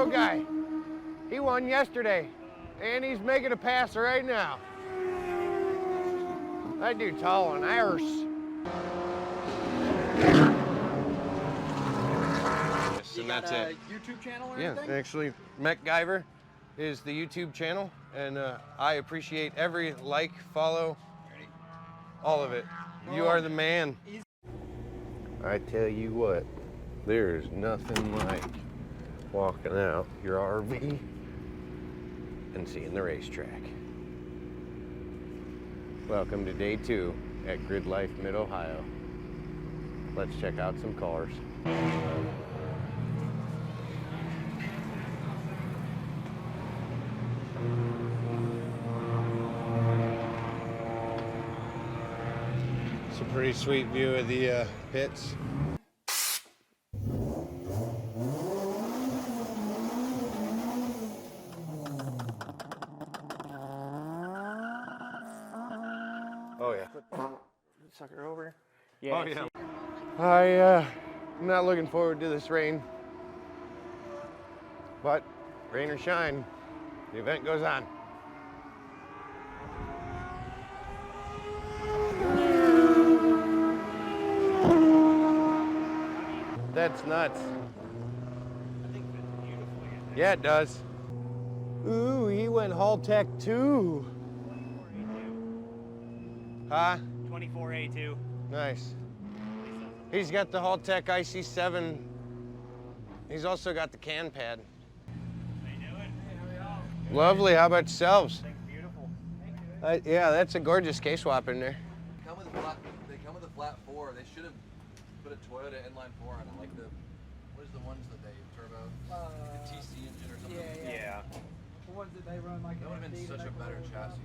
guy. He won yesterday, and he's making a pass right now. That dude tall and Irish. And that's it. YouTube channel or anything? Yeah, actually, MechGuyver is the YouTube channel, and I appreciate every like, follow, all of it. You are the man. I tell you what, there's nothing like walking out your RV and seeing the racetrack. Welcome to day 2 at Gridlife, Mid-Ohio. Let's check out some cars. It's a pretty sweet view of the pits. Oh yeah. Sucker over. Yeah. Oh yeah. I'm not looking forward to this rain. But rain or shine, the event goes on. That's nuts. I think it's beautiful. Yeah, it does. Ooh, he went Haul Tech 2. 24A2. Huh? 24A2. Nice. He's got the Haul Tech IC7. He's also got the can pad. How you doing? Hey, how are y'all? Lovely. How about yourselves? Thanks, beautiful. Yeah, that's a gorgeous K-swap in there. They come with a flat 4. They should have put a Toyota inline 4 on it, like what is the ones that they turbo? The TC engine or something. Yeah. The ones that they run like that would have been such a better chassis.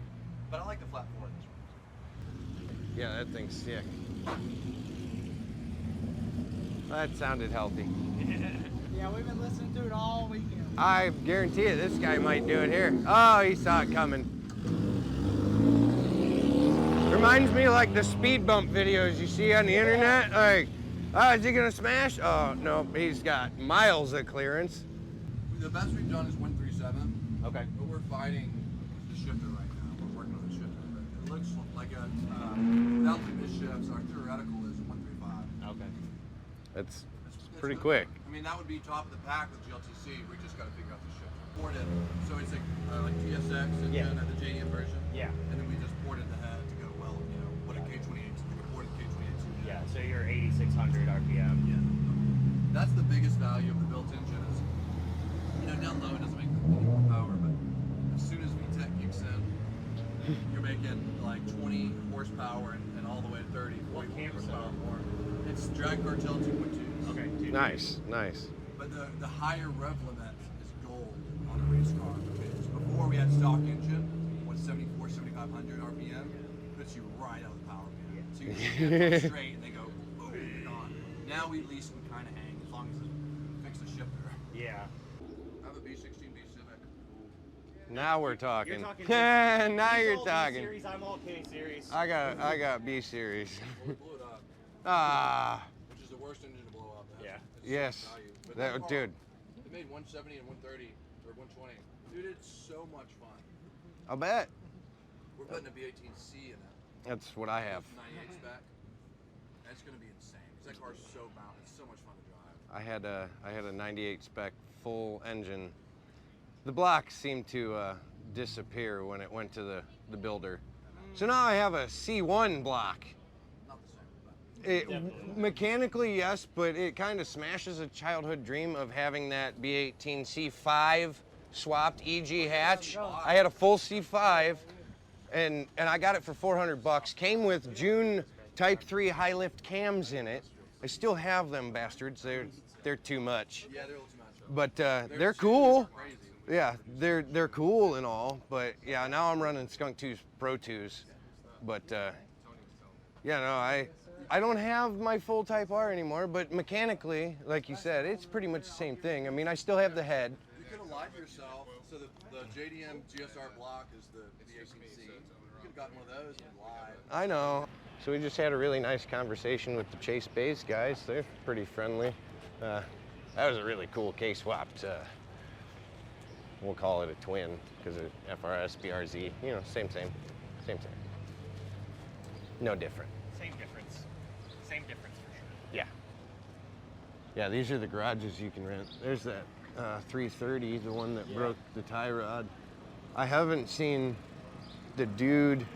But I like the flat 4 in this one. Yeah, that thing's sick. That sounded healthy. Yeah, we've been listening to it all weekend. I guarantee you this guy might do it here. Oh, he saw it coming. Reminds me of like the speed bump videos you see on the internet. Like, oh, is he gonna smash? Oh, no, he's got miles of clearance. The best we've done is 137. Okay. But we're fighting the shifter right now. We're working on the shifter. It looks like a, without the misshifts, our theoretical is 135. Okay. That's pretty quick. I mean, that would be top of the pack with GLTC. We just got to figure out the shifter. Ported, so it's like TSX engine at the JDM version. Yeah. And then we just ported the head to go well, put a K28, ported K28. Yeah, so you're 8,600 RPM. Yeah. That's the biggest value of the built engine is, down low it doesn't make any power, but as soon as VTEC kicks in, you're making like 20 horsepower and all the way to 30, 40 horsepower more. It's drag cartel 2.2. Okay. Nice. But the higher rev limit is gold on a race car. Because before we had stock engine, 74, 7,500 RPM, puts you right out of the power band. So you get straight and they go boom, and on. Now we at least can kind of hang as long as it fix the shifter. Yeah. I have a B16B Civic. Now we're talking. You're talking now you're all talking. B-series, I'm all K-series. I got B series. Well, we blew it up. Which is the worst engine to blow up. Yeah. Yes. But That, car, dude. They made 170 and 130 or 120. Dude, it's so much fun. I'll bet. We're putting a B18C in it. That's what I have. 98 spec. That's gonna be insane because that car's so bound. It's so much fun to drive. I had a 98 spec full engine. The block seemed to disappear when it went to the builder. So now I have a C1 block. Not the same. But Mechanically, yes, but it kind of smashes a childhood dream of having that B18 C5 swapped EG hatch. I had a full C5, and I got it for 400 bucks. Came with June Type 3 high lift cams in it. I still have them bastards. They're too much. yeah, they're a little too much. But they're cool. Crazy. Yeah, they're cool and all, but yeah, now I'm running Skunk 2's Pro 2s. But yeah, no, I don't have my full Type R anymore, but mechanically, like you said, it's pretty much the same thing. I mean, I still have the head. You could have lied to yourself. So the JDM GSR block is the AC. You could have gotten one of those and lied. I know. So we just had a really nice conversation with the Chase Base guys. They're pretty friendly. That was a really cool K-swapped we'll call it a twin because of FRS, BRZ, you know, same. No different. Same difference. Same difference for sure. Yeah. Yeah, these are the garages you can rent. There's that 330, the one that broke the tie rod. I haven't seen the dude,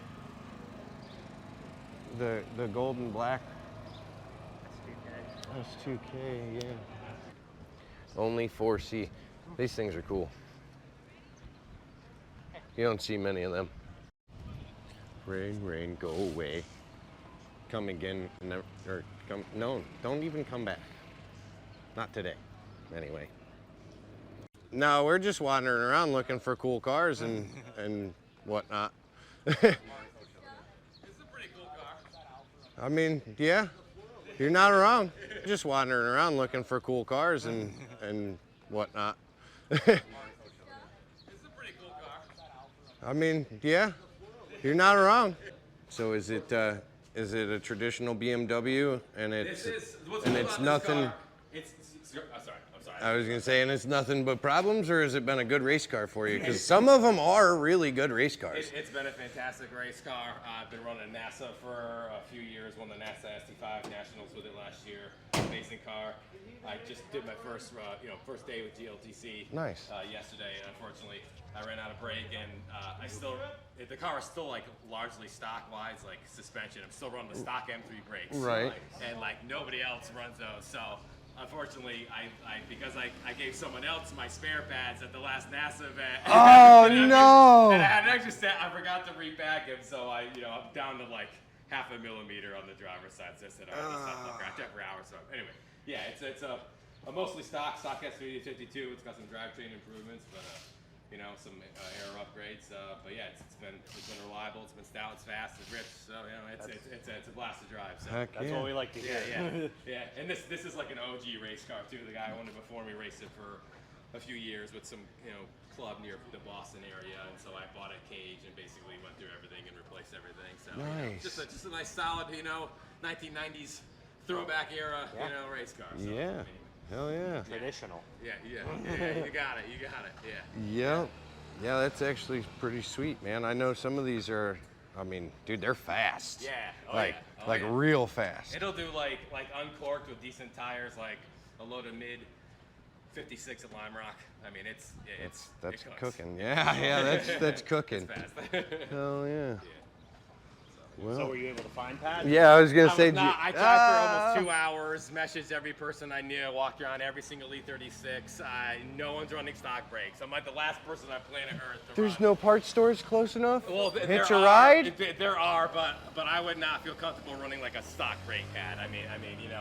the golden black. That's 2K, yeah. Only 4C. These things are cool. You don't see many of them. Rain, rain, go away. Come again, or come, no, don't even come back. Not today, anyway. No, we're just wandering around looking for cool cars and whatnot. It's a pretty cool car. I mean, yeah, you're not wrong. Just wandering around looking for cool cars and whatnot. It's a pretty cool car. I mean, yeah, you're not wrong. So is it a traditional BMW and it's nothing? I was gonna say, and it's nothing but problems, or has it been a good race car for you? Because some of them are really good race cars. It's been a fantastic race car. I've been running NASA for a few years. Won the NASA ST5 Nationals with it last year. Amazing car. I just did my first day with GLTC. Nice. Yesterday. Unfortunately, I ran out of brake, and the car is still like largely stock wise, like suspension. I'm still running the stock M3 brakes. Right. And like nobody else runs those, so. Unfortunately, because I gave someone else my spare pads at the last NASA event. Oh no! And I had an extra set. I forgot to repack them, so I'm down to like 0.5 millimeter on the driver's side. So I said, all right, let's not look around for hours. So anyway, yeah, it's a mostly stock S352. It's got some drivetrain improvements, but some air upgrades. But yeah, it's been reliable. It's been stout. It's fast. It rips. So it's a blast to drive. So Heck That's yeah. what we like to hear. yeah. And this is like an OG race car too. The guy who owned it before me raced it for a few years with some club near the Boston area, and so I bought a cage and basically went through everything and replaced everything. So Nice. just a nice solid 1990s throwback era race car. So, Yeah. Hell yeah. Traditional. Yeah, you got it, yeah. Yep. Yeah, that's actually pretty sweet, man. I know some of these are, I mean, dude, they're fast. Yeah, like real fast. It'll do like uncorked with decent tires, like a loaded mid 56 at Lime Rock. I mean, it's That's it cooks. cooking. Yeah, that's cooking. It's fast. Hell yeah. Well, So were you able to find pads? yeah, I was gonna say. I tried for almost 2 hours, messaged every person I knew, walked around every single E36. No one's running stock brakes. I'm like the last person on planet Earth to There's run. no parts stores close enough. Well, Hitch a ride. There are, but I would not feel comfortable running like a stock brake pad. I mean,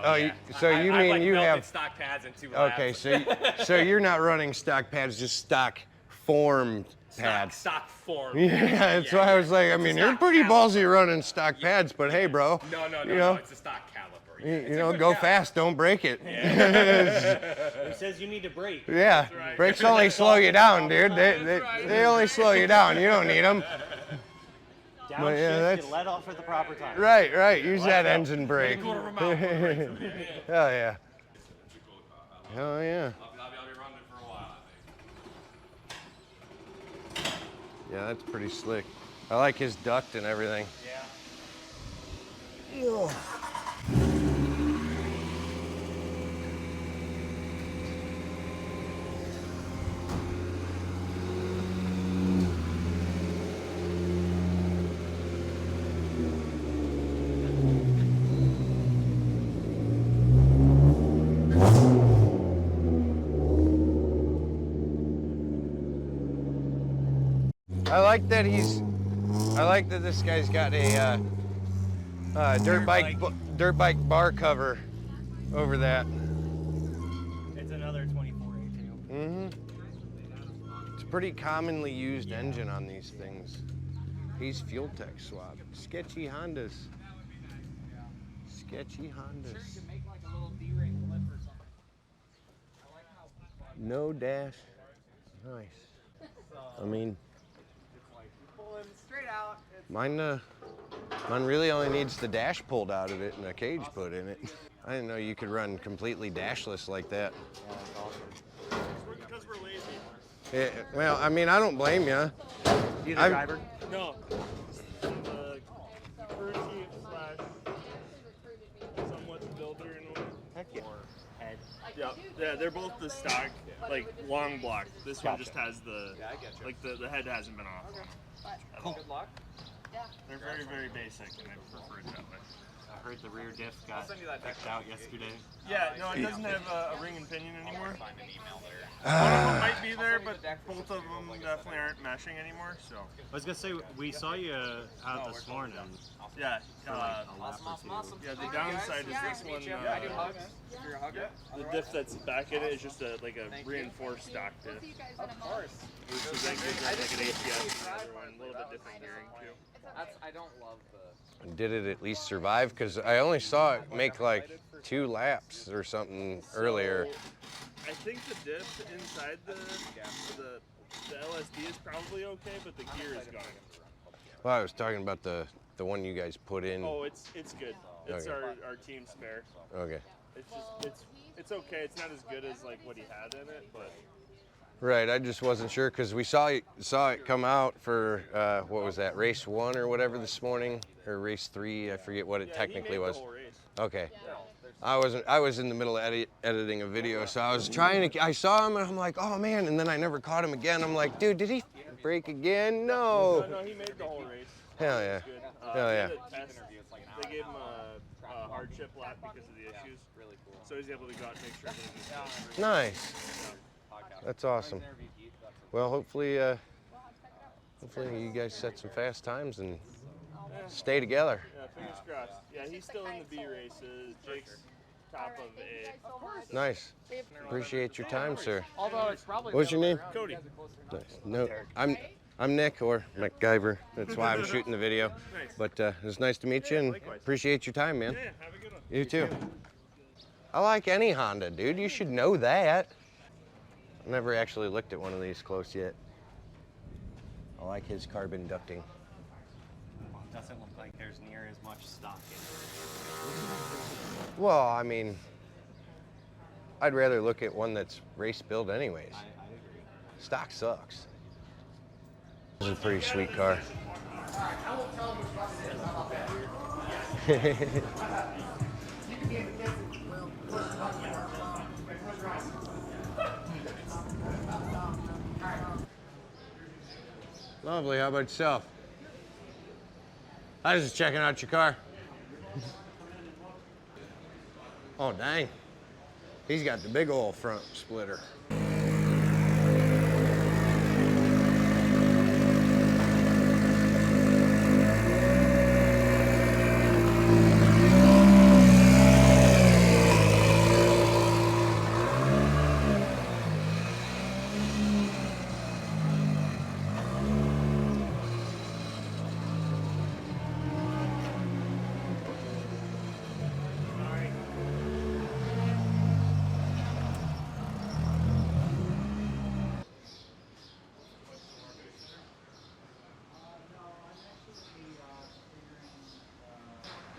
Oh, yeah. so I you like mean you melted have stock pads in 2 laps. Okay, so you're not running stock pads, just stock formed pads. Stock form. Yeah, that's why I was like, I mean, you're pretty ballsy running stock pads, but hey, bro. No, it's a stock caliper. You know, go fast, don't break it. Who says you need to brake? Yeah, right. brakes only slow you down, dude. They only slow you down. You don't need them. Downshift, yeah, that's- get let off at the proper time. Right. Use that engine brake. Quarter of a mile for brakes. Hell yeah. It's a cool car. Hell yeah. I'll be running it for a while, I think. Yeah, that's pretty slick. I like his duct and everything. Yeah. I like that this guy's got a dirt bike bar cover over that. It's another 24A2. Mm-hmm. It's a pretty commonly used engine on these things. He's fuel tech swap. Sketchy Hondas. Sketchy Hondas. No dash. Nice. I mean, Straight out. mine really only needs the dash pulled out of it and a cage put in it. I didn't know you could run completely dashless like that. Yeah, that's awesome. Because we're lazy. Yeah, well, I mean, I don't blame you. You the I'm- driver? No. The crew chief slash somewhat the builder in a way. Heck yeah. Or head. Yeah, they're both the stock, like long block. This one just has the, like the head hasn't been off. Cool. Good luck. They're very, very basic, and I prefer it that way. I heard the rear diff got picked out yesterday. Yeah, no, it doesn't have a ring and pinion anymore. One of them might be there, but both of them definitely aren't meshing anymore. So I was gonna say we saw you out this morning. yeah, For like a lap or two. yeah. The downside is this one. The diff that's back in it is just like a reinforced stock diff. Of course. So that gives it like an ATS and the other one, a little bit different gearing too. I don't love the. Did it at least survive? Because I only saw it make like 2 laps or something earlier. I think the diff inside the LSD is probably okay, but the gear is gone. Well, I was talking about the one you guys put in. Oh, it's good. It's Okay. our team spare. Okay. It's just it's okay. It's not as good as like what he had in it, but Right, I just wasn't sure because we saw it come out for what was that, race 1 or whatever this morning, or race 3, I forget what it yeah, technically he made was. the whole race. Okay. I was in the middle of editing a video, so I was trying to. I saw him and I'm like, oh man, and then I never caught him again. I'm like, dude, did he break again? No. No, he made the whole race. Hell yeah. It's good. Hell He yeah. had a test. They gave him a hardship lap because of the issues. So he's able to go out and make sure everything is good. Nice. That's awesome. Well, hopefully you guys set some fast times and stay together. Yeah, fingers crossed. Yeah, he's still in the B races. Jake's top of A. Nice. Appreciate your time, sir. Although it's probably. What's your name? Cody. Nice. No, I'm Nick, or MechGuyver. That's why I'm shooting the video. Nice. But it's nice to meet you and likewise. appreciate your time, man. Yeah, have a good one. You too. I like any Honda, dude. You should know that. I've never actually looked at one of these close yet. I like his carbon ducting. Doesn't look like there's near as much stock in Well, I mean, I'd rather look at one that's race built anyways. it. I agree. Stock sucks. This is a pretty sweet car. Lovely, how about yourself? I was just checking out your car. Oh, dang. He's got the big old front splitter.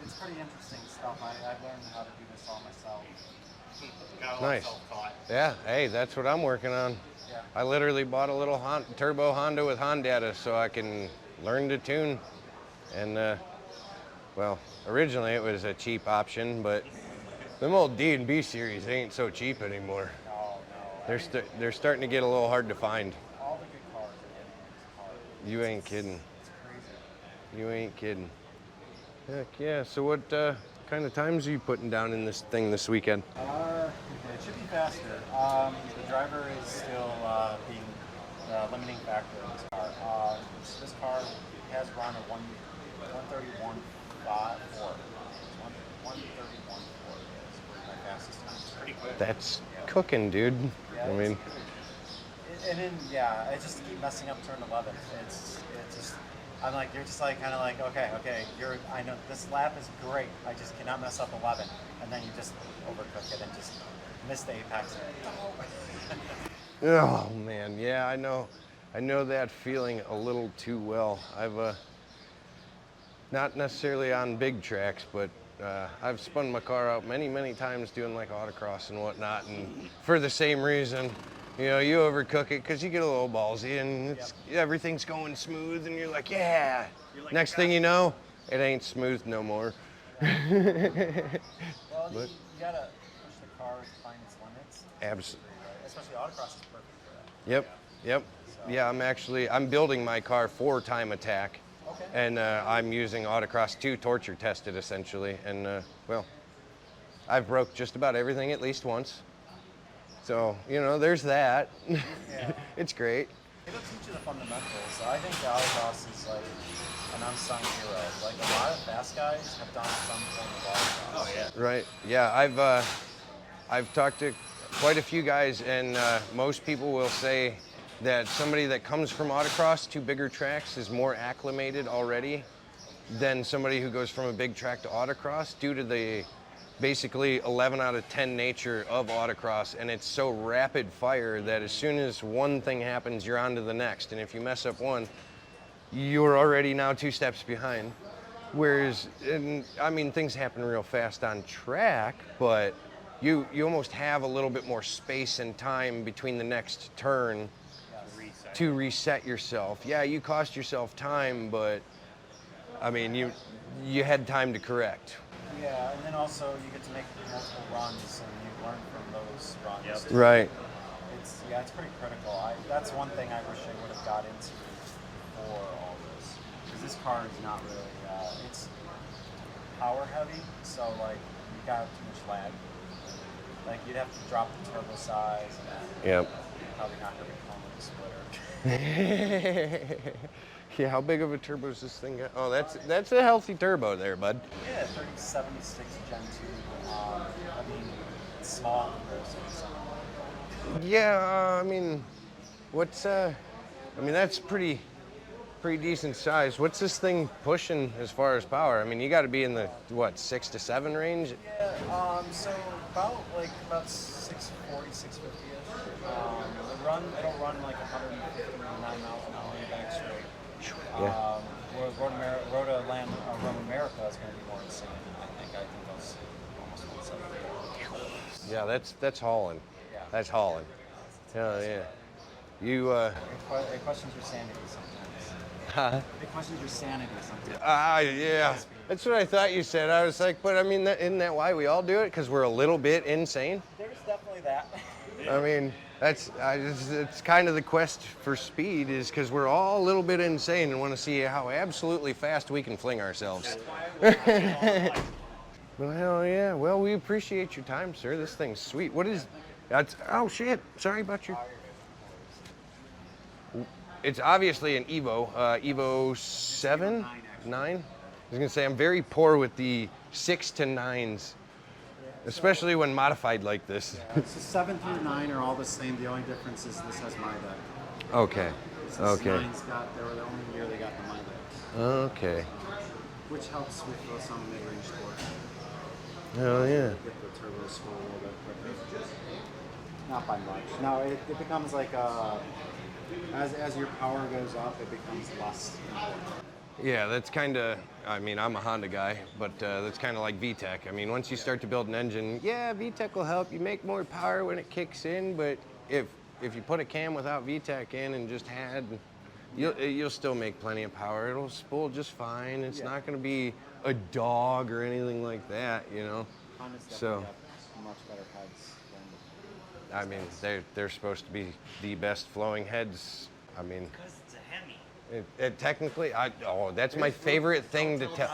It's pretty interesting stuff. I've learned how to do this all myself. Nice. Yeah, hey, that's what I'm working on. Yeah. I literally bought a little turbo Honda with Honda so I can learn to tune. And, well, originally it was a cheap option, but them old D&B series ain't so cheap anymore. No. They're starting to get a little hard to find. All the good cars are getting in this car. You ain't kidding. It's crazy. You ain't kidding. Heck yeah. So what kind of times are you putting down in this thing this weekend? It should be faster. The driver is still being the limiting factor in this car. This car has run a 131.4. 131.4 is my fastest time. It's pretty quick. That's cooking, dude. Yeah, I mean, and then I just keep messing up turn 11. It's just I'm like you're just like kind of like okay I know this lap is great. I just cannot mess up 11, and then you just overcook it and just miss the apex. oh man, yeah, I know that feeling a little too well. I've not necessarily on big tracks, but I've spun my car out many times doing like autocross and whatnot, and for the same reason. You know, you overcook it because you get a little ballsy and everything's going smooth and you're like, yeah. Like, Next thing you know, it ain't smooth no more. Well, you gotta push the car to find its limits. Absolutely. Especially autocross is perfect for that. Yep. Yeah, I'm building my car for time attack. Okay. And I'm using autocross to torture test it essentially. And well, I've broke just about everything at least once. So, you know, there's that. Yeah. It's great. It'll teach you the fundamentals. I think the autocross is like an unsung hero. Like a lot of fast guys have done some form of autocross. Oh yeah. Right. Yeah, I've talked to quite a few guys, and most people will say that somebody that comes from autocross to bigger tracks is more acclimated already than somebody who goes from a big track to autocross due to the basically 11 out of 10 nature of autocross, and it's so rapid fire that as soon as one thing happens, you're on to the next, and if you mess up one, you're already now 2 steps behind. Whereas, I mean, things happen real fast on track, but you almost have a little bit more space and time between the next turn to reset yourself. Yeah, you cost yourself time, but I mean, you had time to correct. Yeah, and then also you get to make multiple runs and you learn from those runs. Yep. Right. It's pretty critical. That's one thing I wish I would have got into before all this, because this car is not really it's power heavy, so like you got too much lag. Like you'd have to drop the turbo size and Yep. probably not going to come with a splitter. Yeah, how big of a turbo is this thing got? Oh, that's a healthy turbo there, bud. Yeah, 3076 Gen 2. I mean, it's small in comparison to something. Yeah, I mean, that's pretty decent size. What's this thing pushing as far as power? I mean, you got to be in the 6 to 7 range. Yeah, so about 640, 650-ish. It'll run like 159 miles an hour in the back straight. Yeah. Road America is going to be more insane. I think they'll see almost 170. Yeah, that's hauling. Yeah. That's hauling. Hell yeah. You It questions your sanity sometimes. huh? It questions your sanity sometimes. Yeah. That's what I thought you said. I was like, but I mean, isn't that why we all do it? Because we're a little bit insane. There's definitely that. I mean, it's kind of the quest for speed is because we're all a little bit insane and want to see how absolutely fast we can fling ourselves. Well, hell yeah. Well, we appreciate your time, sir. This thing's sweet. Oh shit. Sorry about your. It's obviously an Evo, Evo 7, 9. I was gonna say I'm very poor with the 6 to 9s. Especially when modified like this. So 7 through 9 are all the same. The only difference is this has MyDeck. Okay. Okay. 9's they were the only year they got the MyDeck. Okay. Which helps with some mid-range sport. Oh yeah. Get the turbo score a little bit quicker. Not by much. No, it becomes like as your power goes up, it becomes less important. Yeah, that's kind of, I mean, I'm a Honda guy, but that's kind of like VTEC. I mean, once you start to build an engine, yeah, VTEC will help you make more power when it kicks in, but if you put a cam without VTEC in and just you'll still make plenty of power. It'll spool just fine. It's not going to be a dog or anything like that, you know? Honda's So, have much better heads than I mean, they're supposed to be the best flowing heads. I mean, Because it's a Hemi. It technically, that's my favorite thing to tell.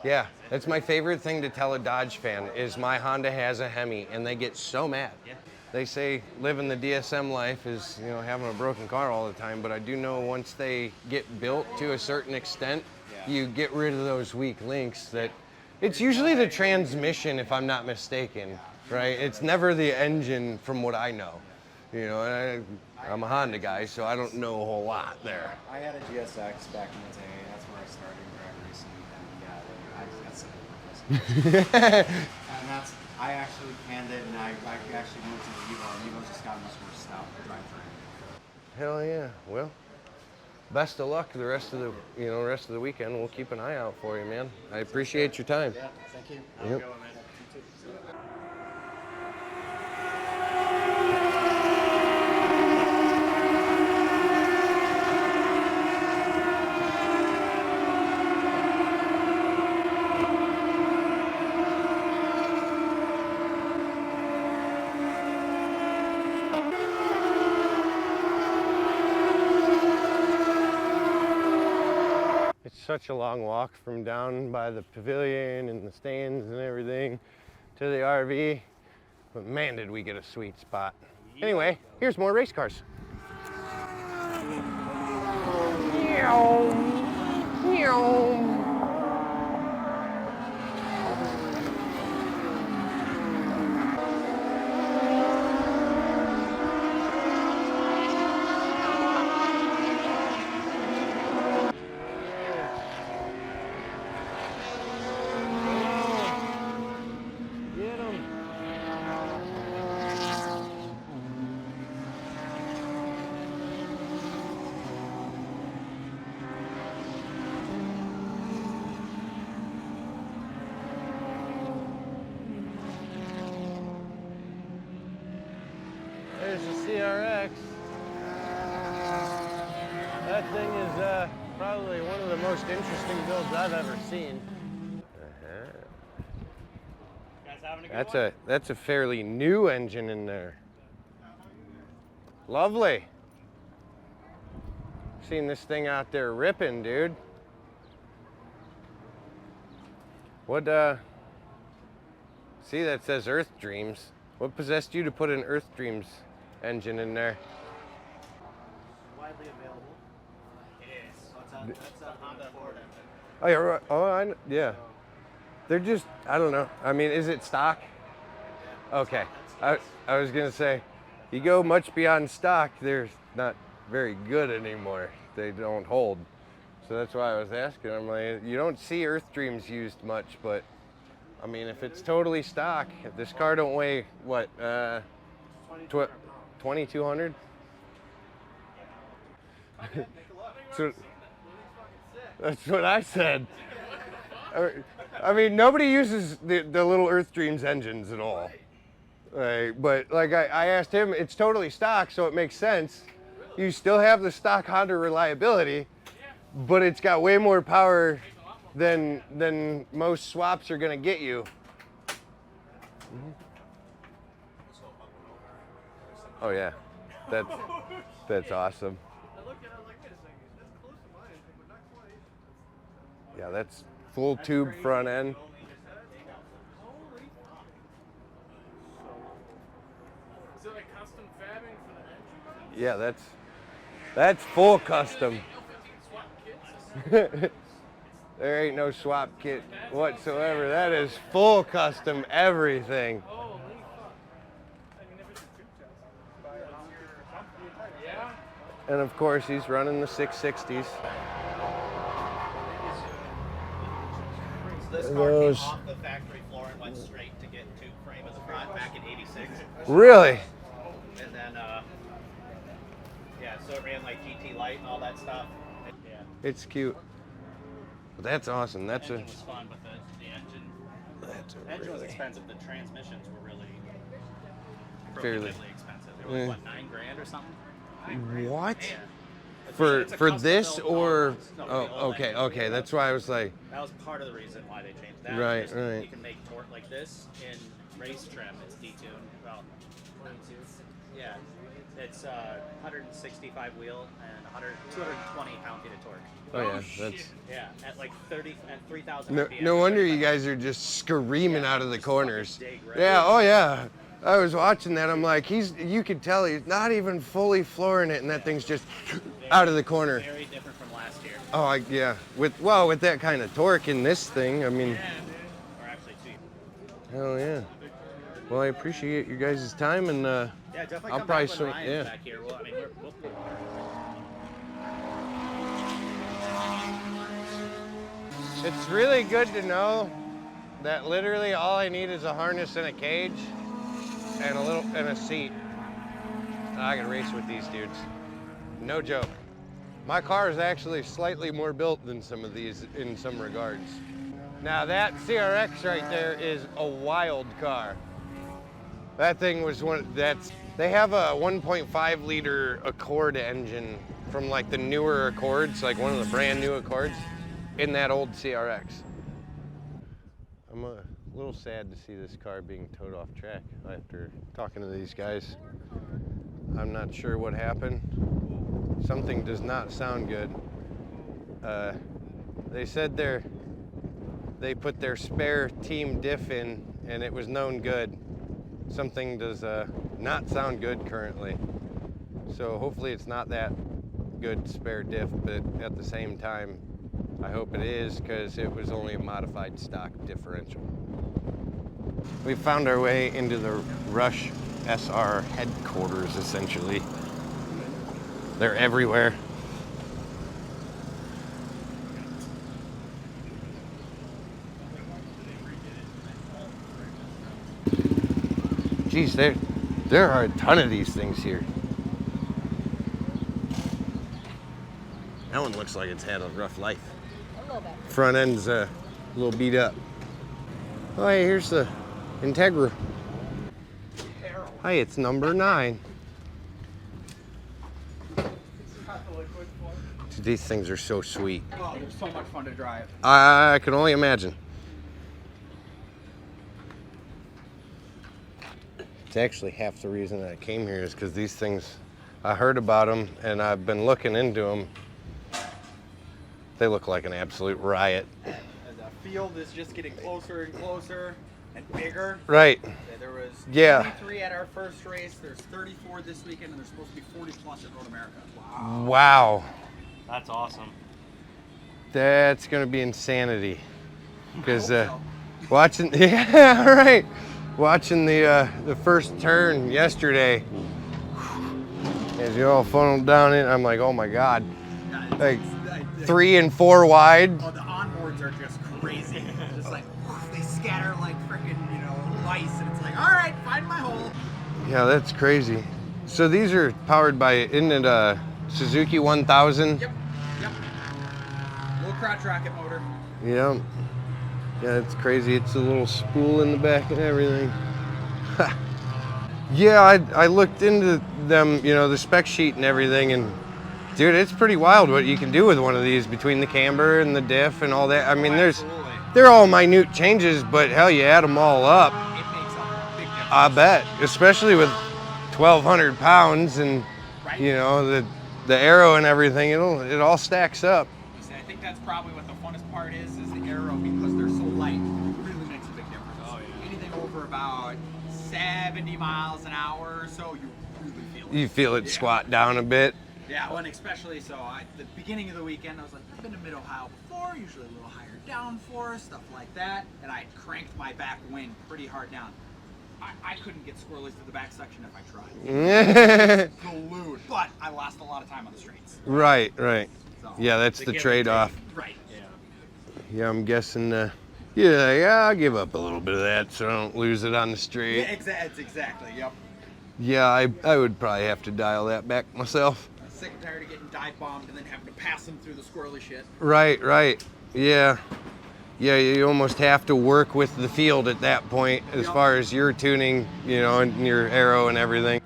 Yeah, that's my favorite thing to tell a Dodge fan is my Honda has a Hemi, and they get so mad. Yeah. They say living the DSM life is, having a broken car all the time, but I do know once they get built to a certain extent, you get rid of those weak links. That it's usually the transmission, if I'm not mistaken, right? It's never the engine, from what I know. And I'm a Honda guy, so I don't know a whole lot there. I had a GSX back in the day. That's where I started drag racing, and I just got sick of it. And I actually canned it, and I actually moved to the Evo, and Evo just got much more stout to drive through. Hell yeah. Well, best of luck the rest of the weekend. We'll keep an eye out for you, man. I appreciate your time. Yeah, thank you. Yep. such a long walk from down by the pavilion and the stands and everything to the RV. But man, did we get a sweet spot. Anyway, here's more race cars. There's the CRX. That thing is probably one of the most interesting builds I've ever seen. Guys having a good one? That's a fairly new engine in there. Lovely. Seen this thing out there ripping, dude. What see, that says Earth Dreams. What possessed you to put an Earth Dreams engine in there? Widely available. It is. That's a Honda Ford engine. Oh yeah, right. Oh, yeah. They're just, I don't know. I mean, is it stock? Okay. I was gonna say, you go much beyond stock, they're not very good anymore. They don't hold. So that's why I was asking. I'm like, you don't see Earth Dreams used much, but I mean, if it's totally stock, if this car don't weigh, what, 2,200? So, that's what I said. I mean, nobody uses the little Earth Dreams engines at all. But like I asked him, it's totally stock, so it makes sense. You still have the stock Honda reliability, but it's got way more power than most swaps are gonna get you. Oh yeah, that's awesome. Yeah, that's full tube front end. Is it like custom fabbing for the engine? Yeah, that's full custom. There ain't no swap kit whatsoever. That is full custom everything. Holy fuck. I mean, if it's a tube test, yeah. And of course, he's running the 660s. So this car came off the factory floor and went straight to get tube frame in the front back in '86. Really? And then, yeah, so it ran like GT Light and all that stuff. Yeah. It's cute. That's awesome. The engine was fun, but the engine was expensive. The transmissions were really prohibitively expensive. They were like, what, $9,000 or something? What? Yeah. For this or okay. That's why I was like, that was part of the reason why they changed that. Right. You can make torque like this in race trim. It's detuned. Well, 22. Yeah. It's 165 wheel and 220 pound-feet of torque. oh yeah, that's At like 3,000 no, RPM. no wonder you guys are just screaming out of the corners. dig, right? Yeah, oh yeah. I was watching that. I'm like, you could tell he's not even fully flooring it, and that thing's just out of the corner. Very different from last year. Oh, yeah. With that kind of torque in this thing, I mean. Yeah, dude. Or actually two. Hell yeah. Well, I appreciate you guys' time, and Yeah, definitely I'll come probably back when swing. Ryan's Yeah. back here. Well, I mean, we'll It's really good to know that literally all I need is a harness and a cage and a seat. And I can race with these dudes. No joke. My car is actually slightly more built than some of these in some regards. Now that CRX right there is a wild car. That thing was they have a 1.5 liter Accord engine from like the newer Accords, like one of the brand new Accords, in that old CRX. I'm a little sad to see this car being towed off track after talking to these guys. I'm not sure what happened. Something does not sound good. They said they put their spare team diff in and it was known good. Something does not sound good currently. So hopefully it's not that good spare diff, but at the same time, I hope it is, because it was only a modified stock differential. We found our way into the Rush SR headquarters, essentially. They're everywhere. Geez, there are a ton of these things here. That one looks like it's had a rough life. A little bit. Front end's a little beat up. Oh, hey, here's the Integra. Hey, it's number 9. Dude, these things are so sweet. Oh, they're so much fun to drive. I can only imagine. It's actually half the reason that I came here is because these things, I heard about them and I've been looking into them. They look like an absolute riot. And the field is just getting closer and closer and bigger. Right. There was Yeah. 23 at our first race. There's 34 this weekend, and there's supposed to be 40 plus in North America. Wow. Wow. That's awesome. That's gonna be insanity. Because so. watching, yeah, right. Watching the first turn yesterday, as you all funneled down in, I'm like, oh my God. Like 3 and 4 wide. Oh, the onboards are just crazy. Just like, they scatter like freaking, lice, and it's like, all right, find my hole. Yeah, that's crazy. So these are powered by, isn't it a Suzuki 1000? Yep. Low crotch rocket motor. Yeah. Yeah, it's crazy. It's a little spool in the back and everything. Yeah, I looked into them, the spec sheet and everything, and dude, it's pretty wild what you can do with one of these between the camber and the diff and all that. I mean, they're all minute changes, but hell, you add them all up. It makes a big difference. I bet, especially with 1,200 pounds and Right. The arrow and everything. It all stacks up. I think that's probably what the funnest part is the arrow, because they're so light. It really makes a big difference. Oh, yeah. Anything over about 70 miles an hour or so, you really feel it. You feel it squat down a bit. Yeah, well, and especially so at the beginning of the weekend, I was like, I've been to Mid-Ohio before, usually a little higher downforce, stuff like that, and I cranked my back wing pretty hard down. I couldn't get squirrelies to the back section if I tried. Glued. But I lost a lot of time on the straights. Right. So, Yeah, that's the trade-off. Right. Yeah, I'm guessing, I'll give up a little bit of that so I don't lose it on the straight. Yeah, exactly, yep. Yeah, I would probably have to dial that back myself. I'm sick and tired of getting dive bombed and then having to pass them through the squirrely shit. Right. Yeah, you almost have to work with the field at that point as far as your tuning, and your arrow and everything.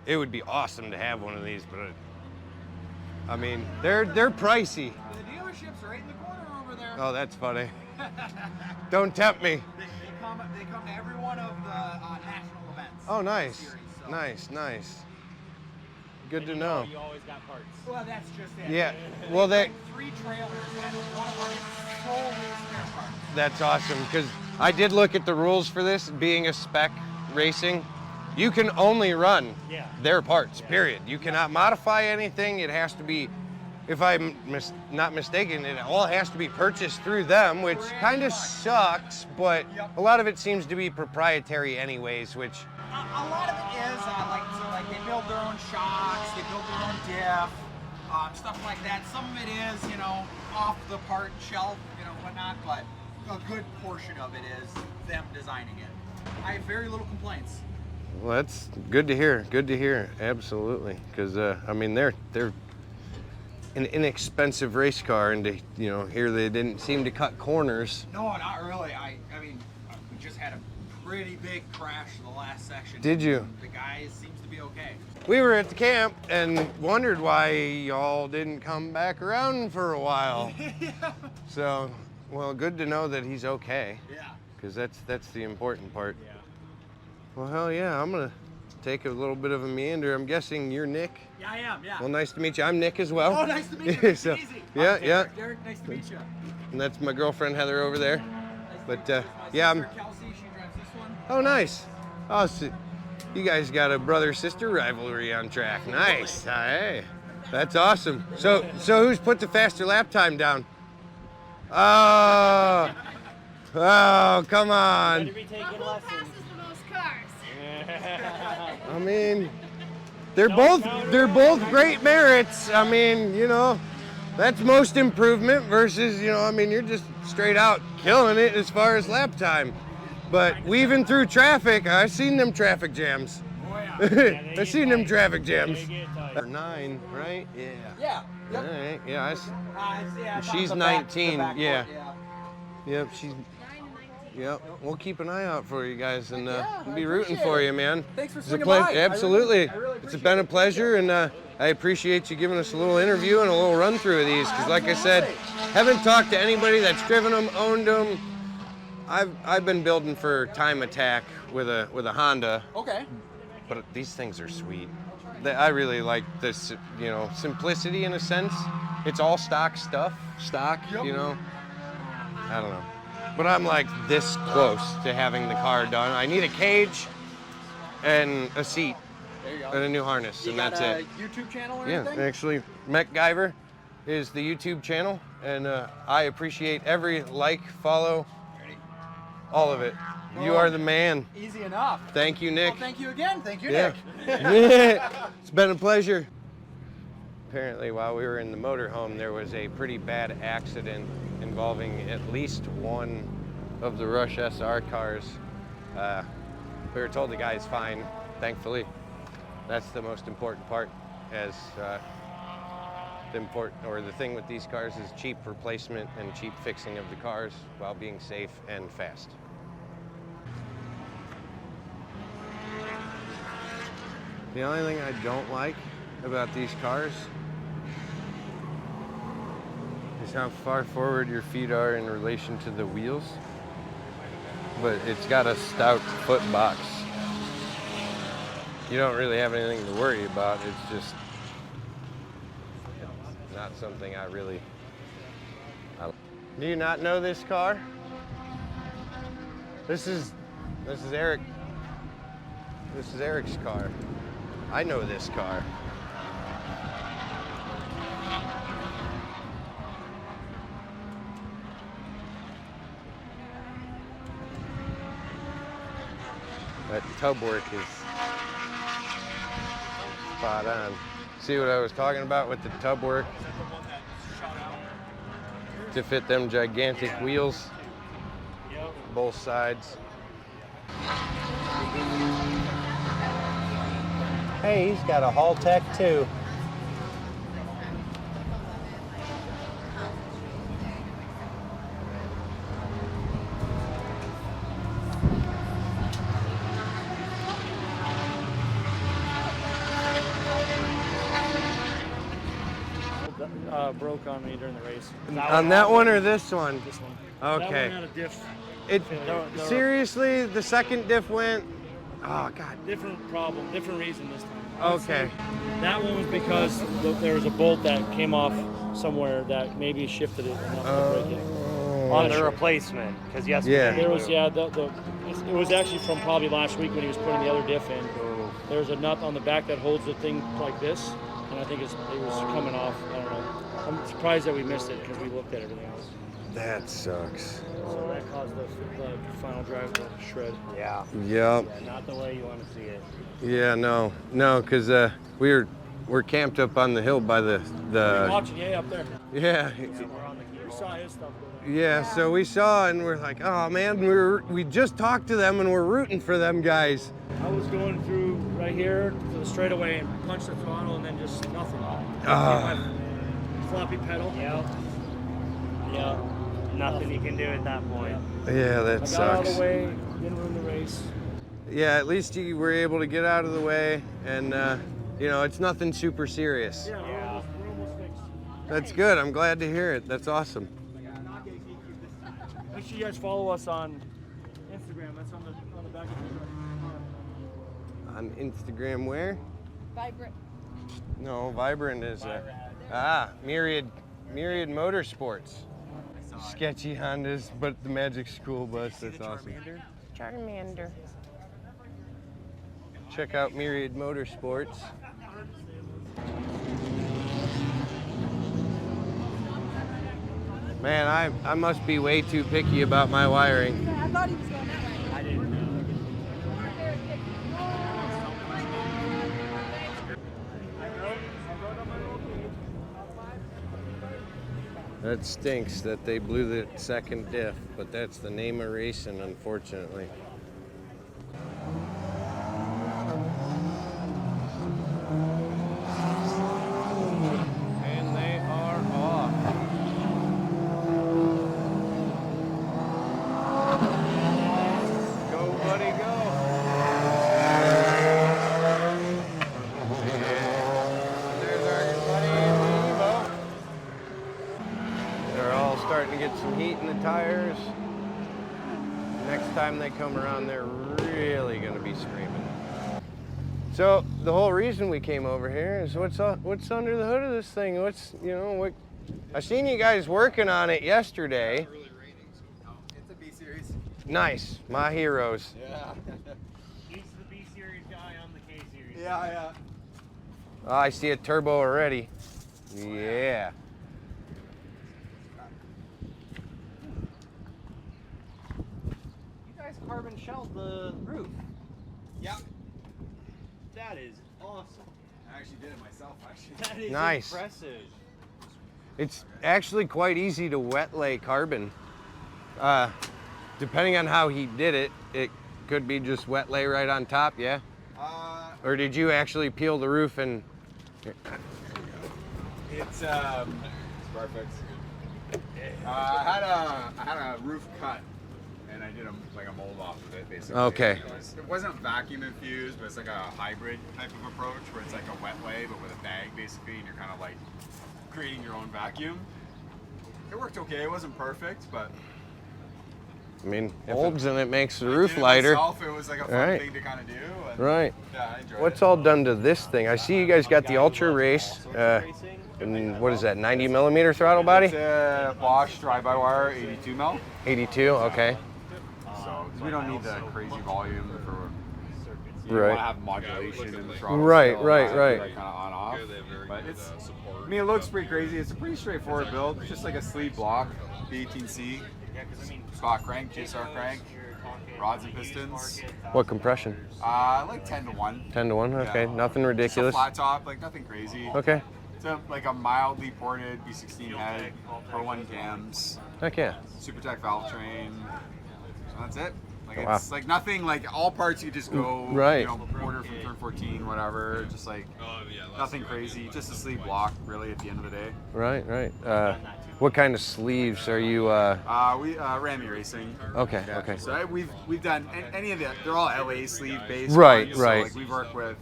It would be awesome to have one of these, but I mean, they're pricey. The dealership's right in the corner over there. Oh, that's funny. Don't tempt me. They come to every one of the national events. Oh, nice. Series, so. Nice. Good to know. You always got parts. Well, that's just it. Yeah. Well, Like 3 trailers and one of them is solely spare parts. That's awesome, because I did look at the rules for this. Being a spec racing, you can only run their parts, period. You cannot modify anything. It has to be, if I'm not mistaken, it all has to be purchased through them, which kind of sucks, but a lot of it seems to be proprietary anyways, which... A lot of it is, like they build their own shocks, they build their own diff, stuff like that. Some of it is, off the part shelf, whatnot, but a good portion of it is them designing it. I have very little complaints. Well, that's good to hear. Absolutely, because I mean they're an inexpensive race car, and here they didn't seem to cut corners. No, not really. I mean, we just had a pretty big crash in the last section. Did you? The guy seems to be okay. We were at the camp and wondered why y'all didn't come back around for a while. Yeah. So, well, good to know that he's okay. Yeah. Because that's the important part. Yeah. Well, hell yeah, I'm gonna take a little bit of a meander. I'm guessing you're Nick. Yeah, I am. Yeah. Well, nice to meet you. I'm Nick as well. Oh, nice to meet you. So, Easy. yeah. Derek, nice to meet you. and that's my girlfriend Heather over there. But yeah, I'm. Kelsey, she drives this one. Oh, nice. Oh, so you guys got a brother-sister rivalry on track. Nice. Hey, that's awesome. So who's put the faster lap time down? Oh, come on. Be taking Who lessons. passes the most cars? I mean, they're both great merits. I mean, you know, that's most improvement versus, you know, I mean, you're just straight out killing it as far as lap time. But weaving through traffic, I've seen them traffic jams. Oh yeah. I've seen them traffic jams. They get tight. 9, right? Yeah. Yeah. All Yep. right. Yeah. Yeah, it's on She's the back- 19, the back yeah. court, Yep. She's. 9 and 19. Yep. We'll keep an eye out for you guys and Yeah, we'll I be rooting appreciate for it. you, man. Thanks for It's a swinging pleasure. by. I really- Absolutely. I really It's appreciate been a it. pleasure, and I appreciate you giving us a little interview and a little run through of these. Because, like I said, haven't talked to anybody that's driven them, owned them. I've been building for Time Attack with a Honda, Okay. but these things are sweet. I really like this, you know, simplicity in a sense. It's all stock stuff, you know. I don't know. But I'm like this close to having the car done. I need a cage and a seat There you go. and a new harness, You and got that's a it. YouTube channel or Yeah, anything? actually, MechGuyver is the YouTube channel, and I appreciate every like, follow, all of it. You are the man. Easy enough. Thank you, Nick. Well, thank you again. Thank you, Yeah. Nick. It's been a pleasure. Apparently, while we were in the motorhome, there was a pretty bad accident involving at least one of the Rush SR cars. We were told the guy's fine, thankfully. That's the most important part, as the thing with these cars is cheap replacement and cheap fixing of the cars while being safe and fast. The only thing I don't like about these cars is how far forward your feet are in relation to the wheels. But it's got a stout foot box. You don't really have anything to worry about. It's just not something I really. Do you not know this car? This is Eric. This is Eric's car. I know this car. That tub work is spot on. See what I was talking about with the tub work? To fit them gigantic wheels, both sides. Hey, he's got a Haltech too. Broke on me during the race. On that one or this one? This one. Okay. That one had a diff. It The- seriously, the second diff went. Oh God. Different problem, different reason this time. Okay. That one was because there was a bolt that came off somewhere that maybe shifted it enough to break it. On the replacement, because yesterday Yeah. There was, yeah, it was actually from probably last week when he was putting the other diff in. There's a nut on the back that holds the thing like this, and I think it was coming off. I don't know. I'm surprised that we missed it because we looked at everything else. That sucks. So that caused the final drive to shred. Yeah. Yep. Not the way you want to see it. Yeah. No. Because we're camped up on the hill by the. Watching, yeah, up there. Yeah. We saw his stuff go down. Yeah. So we saw and we're like, oh man, we just talked to them and we're rooting for them guys. I was going through right here to the straightaway and punched the throttle and then just nothing. Ah. My floppy pedal. Yep. Nothing you can do at that point. Yeah, that I got out of sucks. the way, didn't ruin the race. Yeah, at least you were able to get out of the way, and you know, it's nothing super serious. Yeah, we're almost fixed. That's good. I'm glad to hear it. That's awesome. Make sure you guys follow us on Instagram. That's on the back of the On Instagram, where? Vibrant. No, Vibrant is Myriad Motorsports. sketchy Hondas, but the Magic School Bus. That's awesome. Charmander. Check out Myriad Motorsports. Man, I must be way too picky about my wiring. I thought he was going that way. I didn't know. That stinks that they blew the second diff, but that's the name of racing, unfortunately. And they are off. Go, buddy, go. There's our buddy Evo. They're all starting to get some heat in the tires. Next time they come around, they're really going to be screaming. So the whole reason we came over here is what's under the hood of this thing. I seen you guys working on it yesterday. It's a B series. Nice, my heroes. Yeah. He's the B series guy, I'm the K series. Yeah. Oh, I see a turbo already. Yeah. You guys carbon shelled the roof. Yeah. That is awesome. I actually did it myself, actually. That is Nice. impressive. It's actually quite easy to wet lay carbon. Depending on how he did it, it could be just wet lay right on top, yeah? Or did you actually peel the roof and... It's perfect. I had a roof cut, and I did a mold off of it basically. Okay. It wasn't vacuum infused, but it's like a hybrid type of approach where it's like a wet lay but with a bag basically, and you're kind of like creating your own vacuum. It worked okay. It wasn't perfect, but I mean, molds and it makes the I roof did it lighter. myself, it was like a fun Right. thing to kind of do. And Right. Yeah, I enjoyed What's it. all done to this thing? I see you guys got the Ultra Race. And what is that, 90 millimeter throttle body? It's a Bosch drive-by-wire 82 mil. 82, okay. So we don't need the crazy volume for. You Right. want to have modulation in the throttle. Right, still, right, not right. Like kind of on off. But it's. I mean, it looks pretty crazy. It's a pretty straightforward build. It's just like a sleeve block, B18C, stock crank, GSR crank, rods and pistons. What compression? Like 10 to 1. 10 to 1, okay. Yeah. Nothing Just a ridiculous. flat top, like nothing crazy. Okay. It's like a mildly ported B16 head, Pro 1 cams, Heck yeah. SuperTech valve train. So that's it. Like Wow. it's like nothing, like all parts you just go, Right. you know, order from turn 14, whatever. Just like nothing crazy. Just a sleeve block, really, at the end of the day. Right, right. What kind of sleeves are you? We Ramy Racing. Okay, Yeah. okay. So we've done any of the. They're all LA sleeve based. Right, ones. right. So, like we've worked with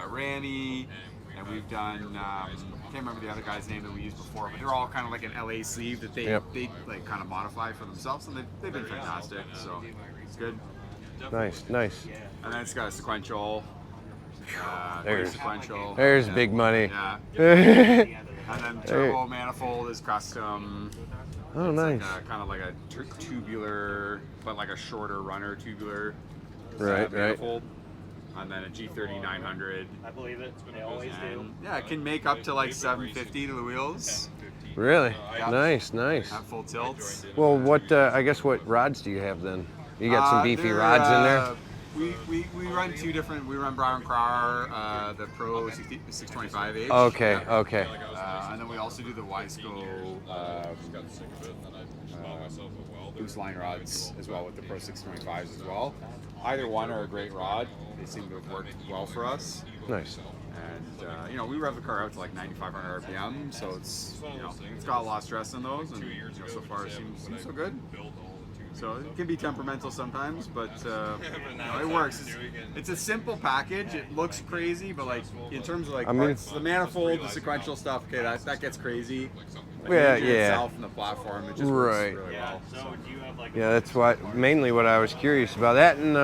Ramy, and we've done. I can't remember the other guy's name that we used before, but they're all kind of like an LA sleeve that they Yep. they like kind of modify for themselves, and they've been fantastic. So it's good. Nice, nice. And then it's got a sequential. There's- sequential. There's Yeah. big money. Yeah. Oh, And then turbo manifold is custom. Oh, nice. Kind of like a tubular, but like a shorter runner tubular. Right, right. Manifold. And then a G30 900. I believe it. They always do. And yeah, it can make up to like 750 to the wheels Really? Yeah. Nice, nice. at full tilts. Well, I guess what rods do you have then? You got some beefy rods in there? We run two different. We run Brown Carr, the Pro 625H. Okay, Yeah. okay. And then we also do the Wiseco loose line rods as well with the Pro 625s as well. Either one are a great rod. They seem to have worked well for us. Nice. And we rev the car out to like 9,500 RPM, so it's it's got a lot of stress in those, and so far it seems so good. So it can be temperamental sometimes, but it works. It's a simple package. It looks crazy, but like in terms of like I mean- parts, the manifold, the sequential stuff, okay, that gets crazy. Like, Yeah, the engine yeah. itself and the platform, it just Right. works really well. So. Yeah, that's mainly what I was curious about. That and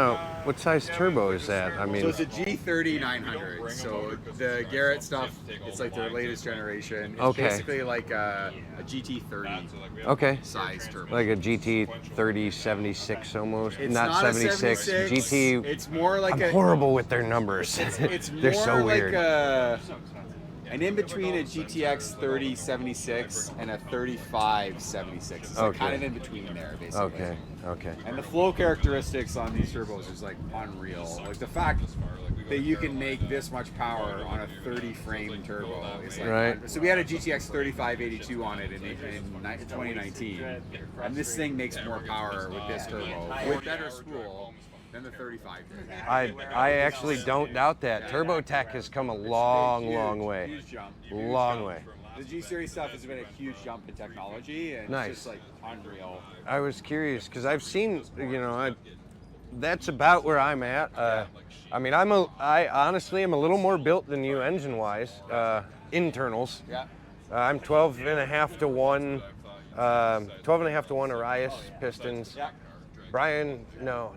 what size turbo is that? I mean, So it's a G30 900. So the Garrett stuff, it's like their latest generation. It's Okay. basically like a GT30 okay, size turbo. like a GT 30 76 almost. It's not not a 76. 76. GT. It's more like I'm horrible with their numbers. It's They're more so like weird. an in between a GTX 3076 and a 3576. It's like Okay. kind of in between there, basically. Okay, okay. And the flow characteristics on these turbos is like unreal. Like the fact that you can make this much power on a 30 frame turbo is like. Right. So we had a GTX 3582 on it in 2019, and this thing makes more power with this turbo with better spool than the 35 did. I actually don't doubt that. Turbo tech has come a long way. Huge jump. Long way. The G series stuff has been a huge jump in technology, and Nice. it's just like unreal. I was curious because I've seen, that's about where I'm at. I mean, I honestly am a little more built than you engine-wise, internals. Yeah. I'm 12.5 to 1, 12.5 to 1 Arias pistons. Yeah.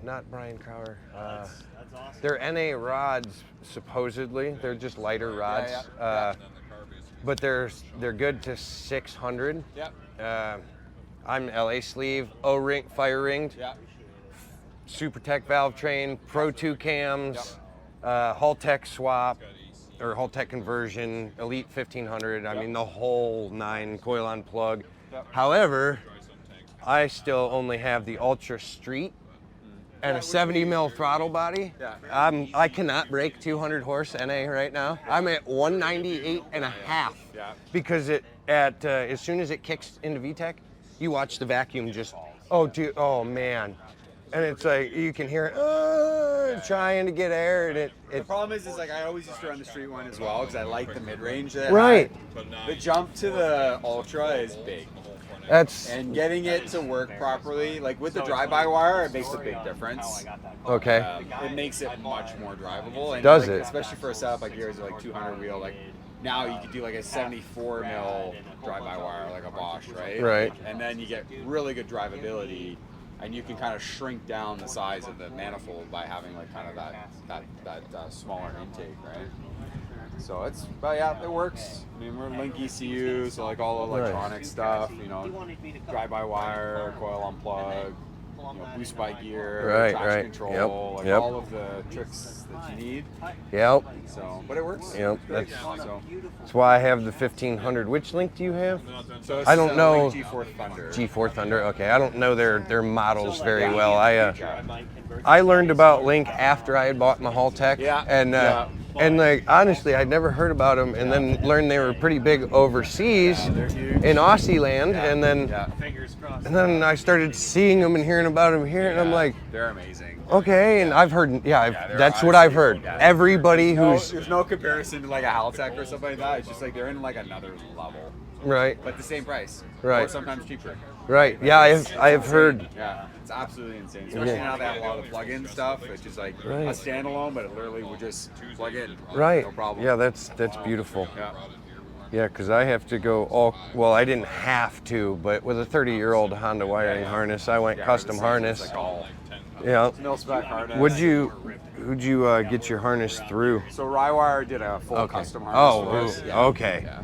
Not Brian Crower. They're NA rods, supposedly. They're just lighter rods. Yeah. But they're good to 600. Yep. I'm LA sleeve, O-ring, fire ringed, Yeah. Super Tech valve train, Pro 2 cams, Hull Tech swap, or Hull Tech conversion, Elite 1500. I mean, the whole 9 coil on plug. Yep. However, I still only have the Ultra Street and a 70 mil throttle body. Yeah. I cannot break 200 horse NA right now. I'm at 198 and a half. Yeah. Because as soon as it kicks into VTEC, you watch the vacuum just, oh man. And it's like, you can hear it trying to get air, and The problem is like I always used to run the street one as well because I like the mid-range that it Right. had. The jump to the Ultra is big. that's, And getting it to work properly, like with the drive-by-wire, it makes a big difference. okay. It makes it much more drivable. And Does like, it? Especially for a setup like yours, like 200 wheel, like now you could do like a 74 mil drive-by-wire, like a Bosch, right? Right. And then you get really good drivability, and you can kind of shrink down the size of the manifold by having like kind of that smaller intake, right? So but yeah, it works. I mean, we're Link ECU, so like all the electronic stuff, drive-by-wire, coil on plug, boost by gear, Right, traction right. control, Yep, yep. all of the tricks that you need. Yep. So, but it works. Yep, It's good. that's why I have the 1500. Which Link do you have? So this I is don't a know. Link G4 Thunder. G4 Thunder. Okay, I don't know their models very well. I learned about Link after I had bought my Hull Tech, Yeah, and like honestly, I'd never heard about them, and then learned they were pretty big overseas in Aussie land, and then I started seeing them and hearing about them here, and I'm like, they're amazing. okay, and I've heard, they're that's what I've heard. honestly- Everybody who's There's no comparison to like a Haltech or something like that. It's just like they're in like another level, right, but the same price, Right. or sometimes cheaper. right, yeah, I have heard. Yeah, it's absolutely insane. Especially now they have a lot of plug-in stuff. It's just like Right. a standalone, but it literally would just plug in. Right. No problem. Yeah, that's beautiful. Yeah. Yeah, because I have to go I didn't have to, but with a 30-year-old Honda wiring harness, I went custom harness. Like all Yeah. mil-spec harness. Who'd you get your harness through? So Rywire did a full Okay. custom harness for us. Oh, okay. Yeah.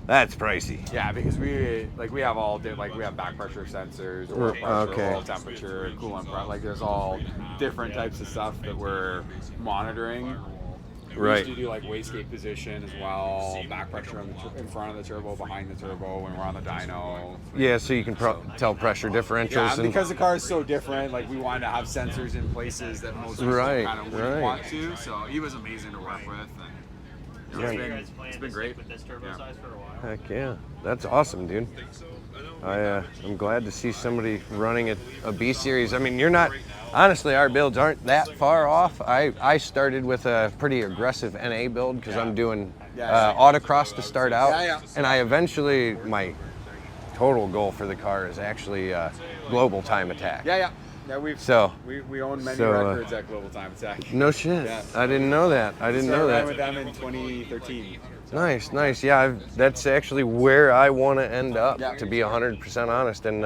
That's pricey. Yeah, because we have we have back pressure sensors, oil pressure, Okay. oil temperature, coolant pressure. Like there's all different types of stuff that we're monitoring. We Right. used to do like wastegate position as well, back pressure in front of the turbo, behind the turbo when we're on the dyno. Yeah, so you can tell pressure differentials. Yeah, and because the car is so different, like we wanted to have sensors in places that most people Right, kind of wouldn't right. want to. So he was amazing to work with. And, it's been great. Yeah. Heck yeah, that's awesome, dude. I'm glad to see somebody running a B series. I mean, honestly, our builds aren't that far off. I started with a pretty aggressive NA build because I'm doing autocross to start out, and I eventually, my total goal for the car is actually global time attack. Yeah. Yeah, we own many records at Global Time Attack. No shit. Yeah. I didn't know that. I didn't know that. with them in 2013. So. Nice. Yeah, that's actually where I want to end up, to be 100% honest. And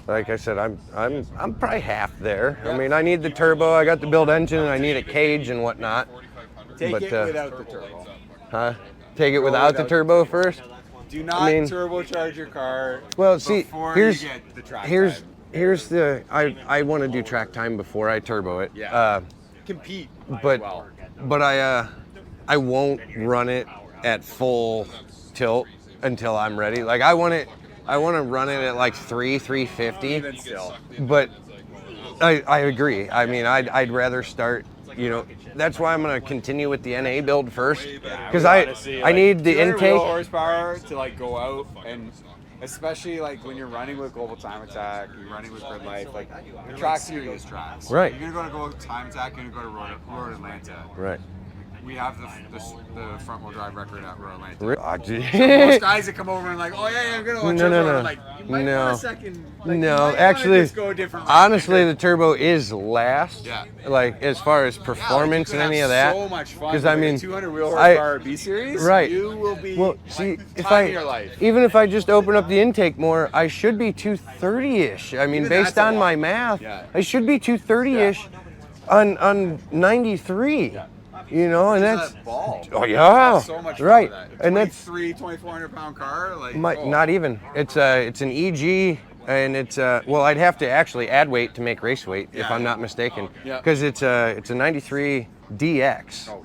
like I said, I'm probably half there. I mean, I need the turbo. I got the build engine, and I need a cage and whatnot. Take it without the turbo. Huh? Take it without the turbo first? Do not turbocharge your car. Well, see, here's you get the track here's the I want to do track time before I turbo it. Yeah. Compete. But I won't run it at full tilt until I'm ready. Like I want to run it at like 350. Even still. But I agree. I mean, I'd rather start. You know, that's why I'm going to continue with the NA build first, because I need the intake. Horsepower to like go out, and especially like when you're running with Global Time Attack, you're running with Gridlife, like the track serious tracks. Right. You're gonna go to Global Time Attack, you're gonna go to Road Atlanta. Right. We have the front wheel drive record at Road Atlanta. Most Most guys that come over and like, oh yeah, I'm gonna go turbo. Like, you might want a second. Like, actually, just go a different honestly, the turbo is last. Yeah. Like as far as performance and any of that. So much fun. Because I mean, 200 wheel horsepower B series. Right. You will be. Well, see, time of your life. even if I just open up the intake more, I should be 230-ish. I mean, Even based that's a on lot. my math, Yeah. I should be 230-ish on 93. Yeah. You know, and that's ball. Oh yeah, So much fun right. with that. And that's 2,400 pound car. Like not even. It's an EG, and it's well, I'd have to actually add weight to make race weight if I'm not mistaken, because it's a 93 DX. Oh,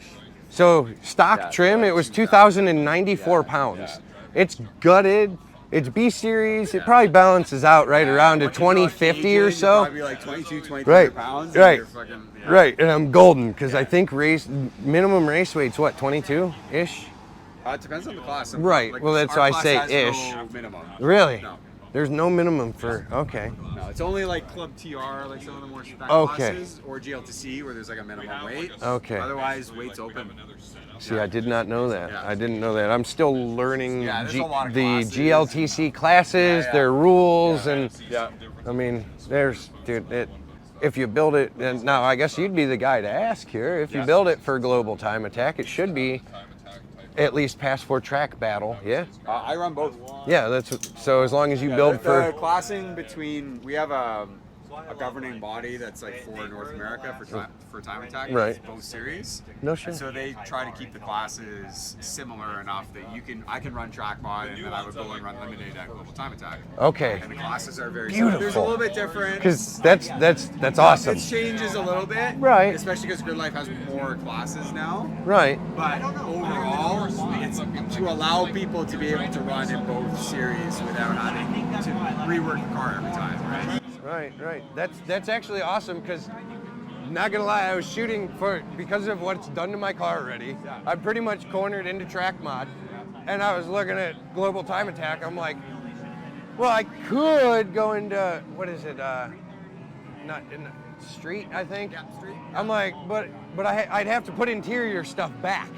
so stock trim, it was 2,094 pounds. It's gutted. It's B series. It probably balances out right around a 2050 or so. Probably like 22, 23 Right. pounds. Right. Fucking, Right. And I'm golden because I think minimum race weight's what, 22-ish? It depends on the class. Right. Like, well, that's our why I class say has ish. No minimum. Really? No. There's no minimum for, okay. No, it's only like Club TR, like some of the more spec Okay. classes, or GLTC where there's like a minimum weight. Okay. Otherwise, weight's open. See, I did not know that. Yeah. I didn't know that. I'm still learning there's a lot of the classes. GLTC classes, their rules, and Yeah. I mean, if you build it, and now I guess you'd be the guy to ask here. If you build it for Global Time Attack, it should be at least pass for track battle. Yeah. I run both. Yeah, so as long as you build for. The classing between, we have a governing body that's like for North America for Time Attack. Right. It's both series. No shit. And so they try to keep the classes similar enough that I can run track mod and then I would go and run limited at Global Time Attack. Okay. And the classes are very Beautiful. There's a little bit different. Because that's awesome. It changes a little bit. Right. Especially because Gridlife has more classes now. Right. But overall, it's to allow people to be able to run in both series without having to rework the car every time, right? Right. That's actually awesome because, not gonna lie, I was shooting because of what's done to my car already. I pretty much cornered into track mod, and I was looking at Global Time Attack. I'm like, well, I could go into what is it? Not in the street, I think. Yeah, street. I'm like, but I'd have to put interior stuff back,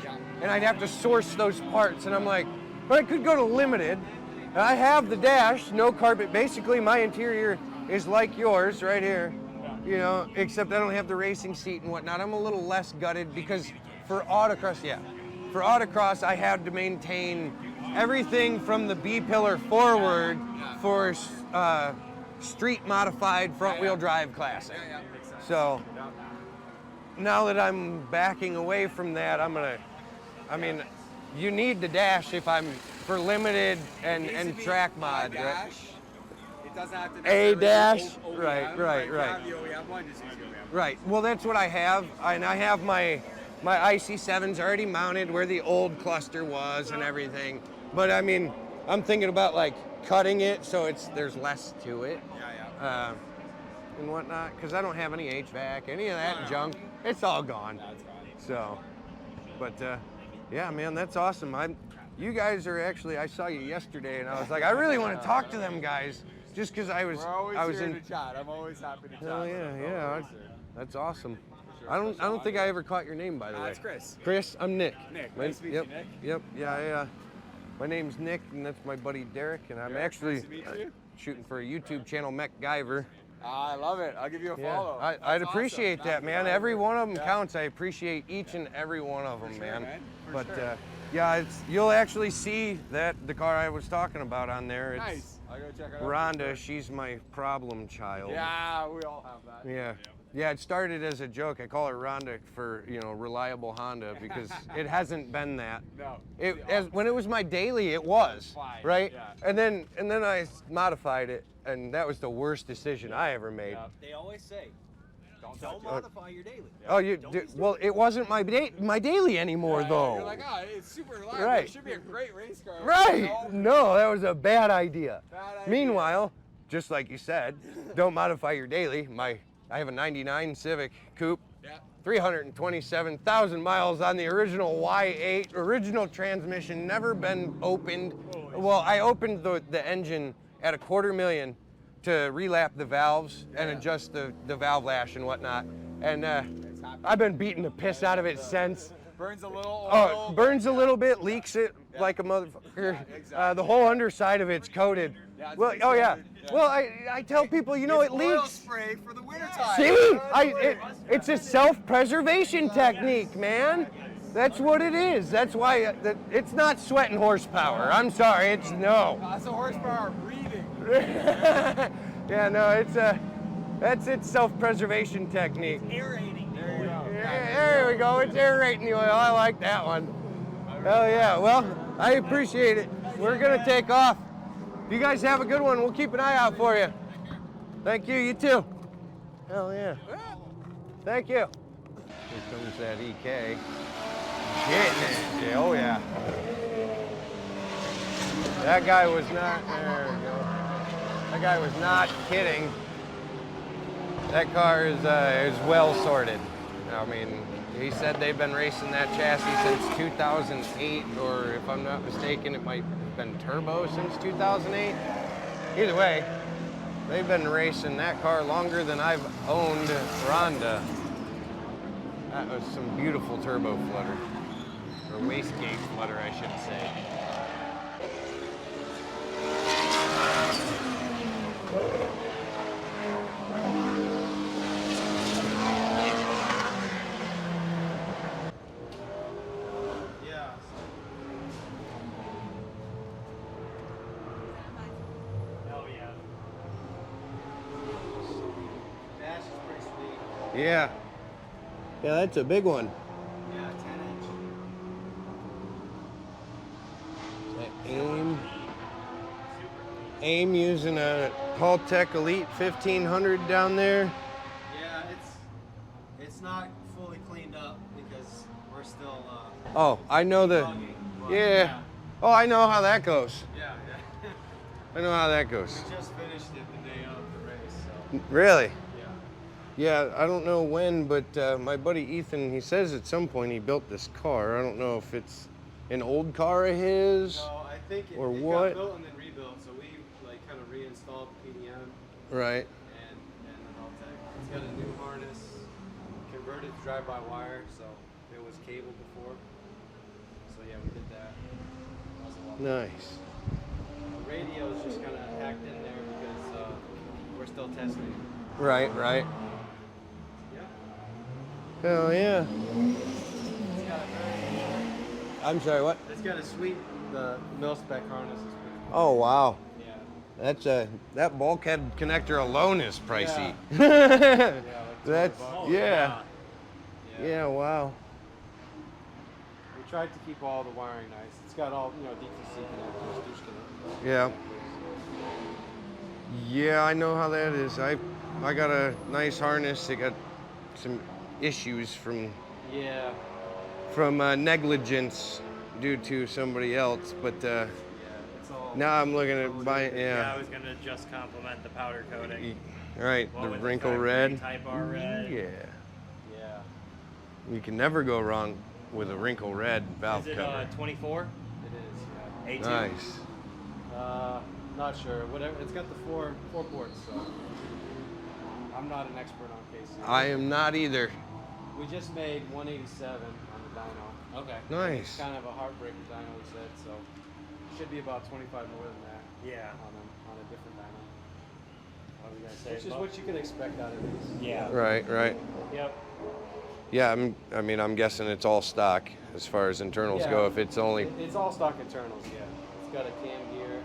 and I'd have to source those parts. And I'm like, but I could go to limited. I have the dash, no carpet. Basically, my interior is like yours right here, you know, except I don't have the racing seat and whatnot. I'm a little less gutted because for autocross, I had to maintain everything from the B pillar forward for street modified front wheel drive classic. So now that I'm backing away from that, you need the dash if I'm for limited and track mod, right? It doesn't have to A dash, OEM, right. Have the OEM one, just use the OEM. Right. Well, that's what I have, and I have my IC7s already mounted where the old cluster was and everything. But I mean, I'm thinking about like cutting it so there's less to it. Yeah. And whatnot, because I don't have any HVAC, any of that junk. It's all gone. That's fine. So, but yeah, man, that's awesome. You guys are actually. I saw you yesterday, and I was like, I really want to talk to them guys. Just because I was here in to chat. I'm always happy to chat. Hell yeah. That's awesome. I don't think I ever caught your name, by the way. It's Chris. Chris, I'm Nick. Nick, nice to meet you, Nick. Yep. Yeah. My name's Nick, and that's my buddy Derek, and I'm actually nice to meet you. shooting for a YouTube channel, MechGuyver. I love it. I'll give you a Yeah, follow. I'd That's appreciate awesome. that, man. Every one of them counts. I appreciate each and every one of them, man. But yeah, you'll actually see that the car I was talking about on there. It's Nice. I'll go check it out. Rhonda. She's my problem child. Yeah, we all have that. Yeah. Yeah, it started as a joke. I call her Rhonda for, reliable Honda because it hasn't been that. No. When it was my daily, it was, Fine, right? yeah. And then I modified it, and that was the worst decision I ever made. Yeah. They always say, Don't modify your daily. Oh, well, it wasn't my daily anymore, though. You're like, oh, it's super reliable. Right. It should be a great race car. Right. No. No, that was a bad idea. Bad idea. Meanwhile, just like you said, don't modify your daily. I have a 99 Civic Coupe. Yeah. 327,000 miles on the original Y8, original transmission, never been opened. Well, I opened the engine at $250,000 to relap the valves and adjust the valve lash and whatnot. And I've been beating the piss out of it since. Burns a little. Oh, burns a little bit, leaks it like a motherfucker. exactly. The whole underside of it's coated. Yeah, it's Well, pretty oh yeah. standard. Yeah. Well, I tell people, it Oil leaks. spray for the wintertime. See, it's a self-preservation technique, man. That's what it is. That's why it's not sweating horsepower. I'm sorry, it's no. That's a horsepower breathing. Yeah, no, that's its self-preservation technique. Aerating. There you go. There we go. It's aerating the oil. I like that one. Oh yeah. Well, I appreciate it. We're gonna take off. You guys have a good one. We'll keep an eye out for you. Thank you. You too. Hell yeah. Thank you. Here comes that EK. Getting it. Oh yeah. That guy was not. There we go. That guy was not kidding. That car is well sorted. I mean, he said they've been racing that chassis since 2008, or if I'm not mistaken, it might have been turbo since 2008. Either way, they've been racing that car longer than I've owned Rhonda. That was some beautiful turbo flutter, or wastegate flutter, I should say. Yeah. Yeah, that's a big one. Yeah, 10 That inch. AIM using a Haltech Elite 1500 down there. Yeah, it's not fully cleaned up because we're still. Oh, I know the. debugging, but Yeah. Oh, I know how that goes. Yeah. I know how that goes. We just finished it the day of the race, so Really? yeah. Yeah, I don't know when, but my buddy Ethan, he says at some point he built this car. I don't know if it's an old car of his. No, I think it, Or it what? got built and then rebuilt, so we like kind of reinstalled the PDM Right. and the Haltech. It's got a new harness, converted to drive-by-wire, so it was cable before. So yeah, we did that. That was a lot. Nice. The radio is just kind of hacked in there because we're still testing. Right, right. Yeah. Hell yeah. It's got a very, I'm sorry, what? it's got a sweet, the mil-spec harness is pretty cool. Oh, wow. Yeah. That bulkhead connector alone is pricey. Yeah, like That's, $200. yeah. Yeah. Yeah, wow. We tried to keep all the wiring nice. It's got all, DTC connectors, douche connectors. Yeah. Yeah, I know how that is. I got a nice harness. It got some issues from Yeah. negligence due to somebody else, but Yeah. It's all. now I'm looking at buying. Yeah, I Yeah. was gonna just compliment the powder coating. Right, Well, the with wrinkle factory red. Type R red. Yeah. Yeah. You can never go wrong with a wrinkle red valve Is it cover. 24? It is. Yeah. A2? Nice. Not sure. Whatever. It's got the four ports, so I'm not an expert on KC. I am not either. We just made 187 on the dyno. Okay. Nice. It's kind of a heartbreaking dyno, he said, so should be about 25 more than that Yeah. on a different dyno. What was I gonna say? Which is what you can expect out of these. Yeah. Right, right. Yep. Yeah, I mean, I'm guessing it's all stock as far as internals go. If it's only It's all stock internals, yeah. It's got a cam gear,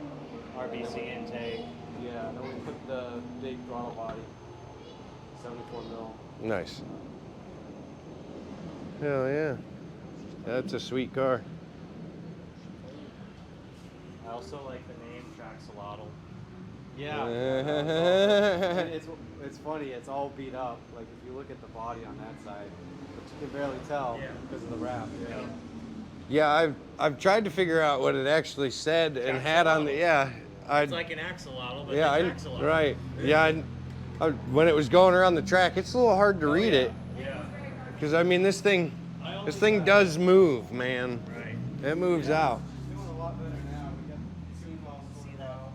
RBC intake. yeah, then we put the big throttle body, 74 mil. nice. Hell yeah, that's a sweet car. I also like the name Traxolotl. Yeah. It's funny, it's all beat up. Like if you look at the body on that side, but you can barely tell because of the wrap. Yeah. Yeah, I've tried to figure out what it actually said and had on the It's like an axolotl, but yeah, it's axolotl. right. Yeah, when it was going around the track, it's a little hard to read it Yeah. because I mean this thing does move, man. Right. It moves out. Doing a lot better now. We got the seam well See sorted that? out.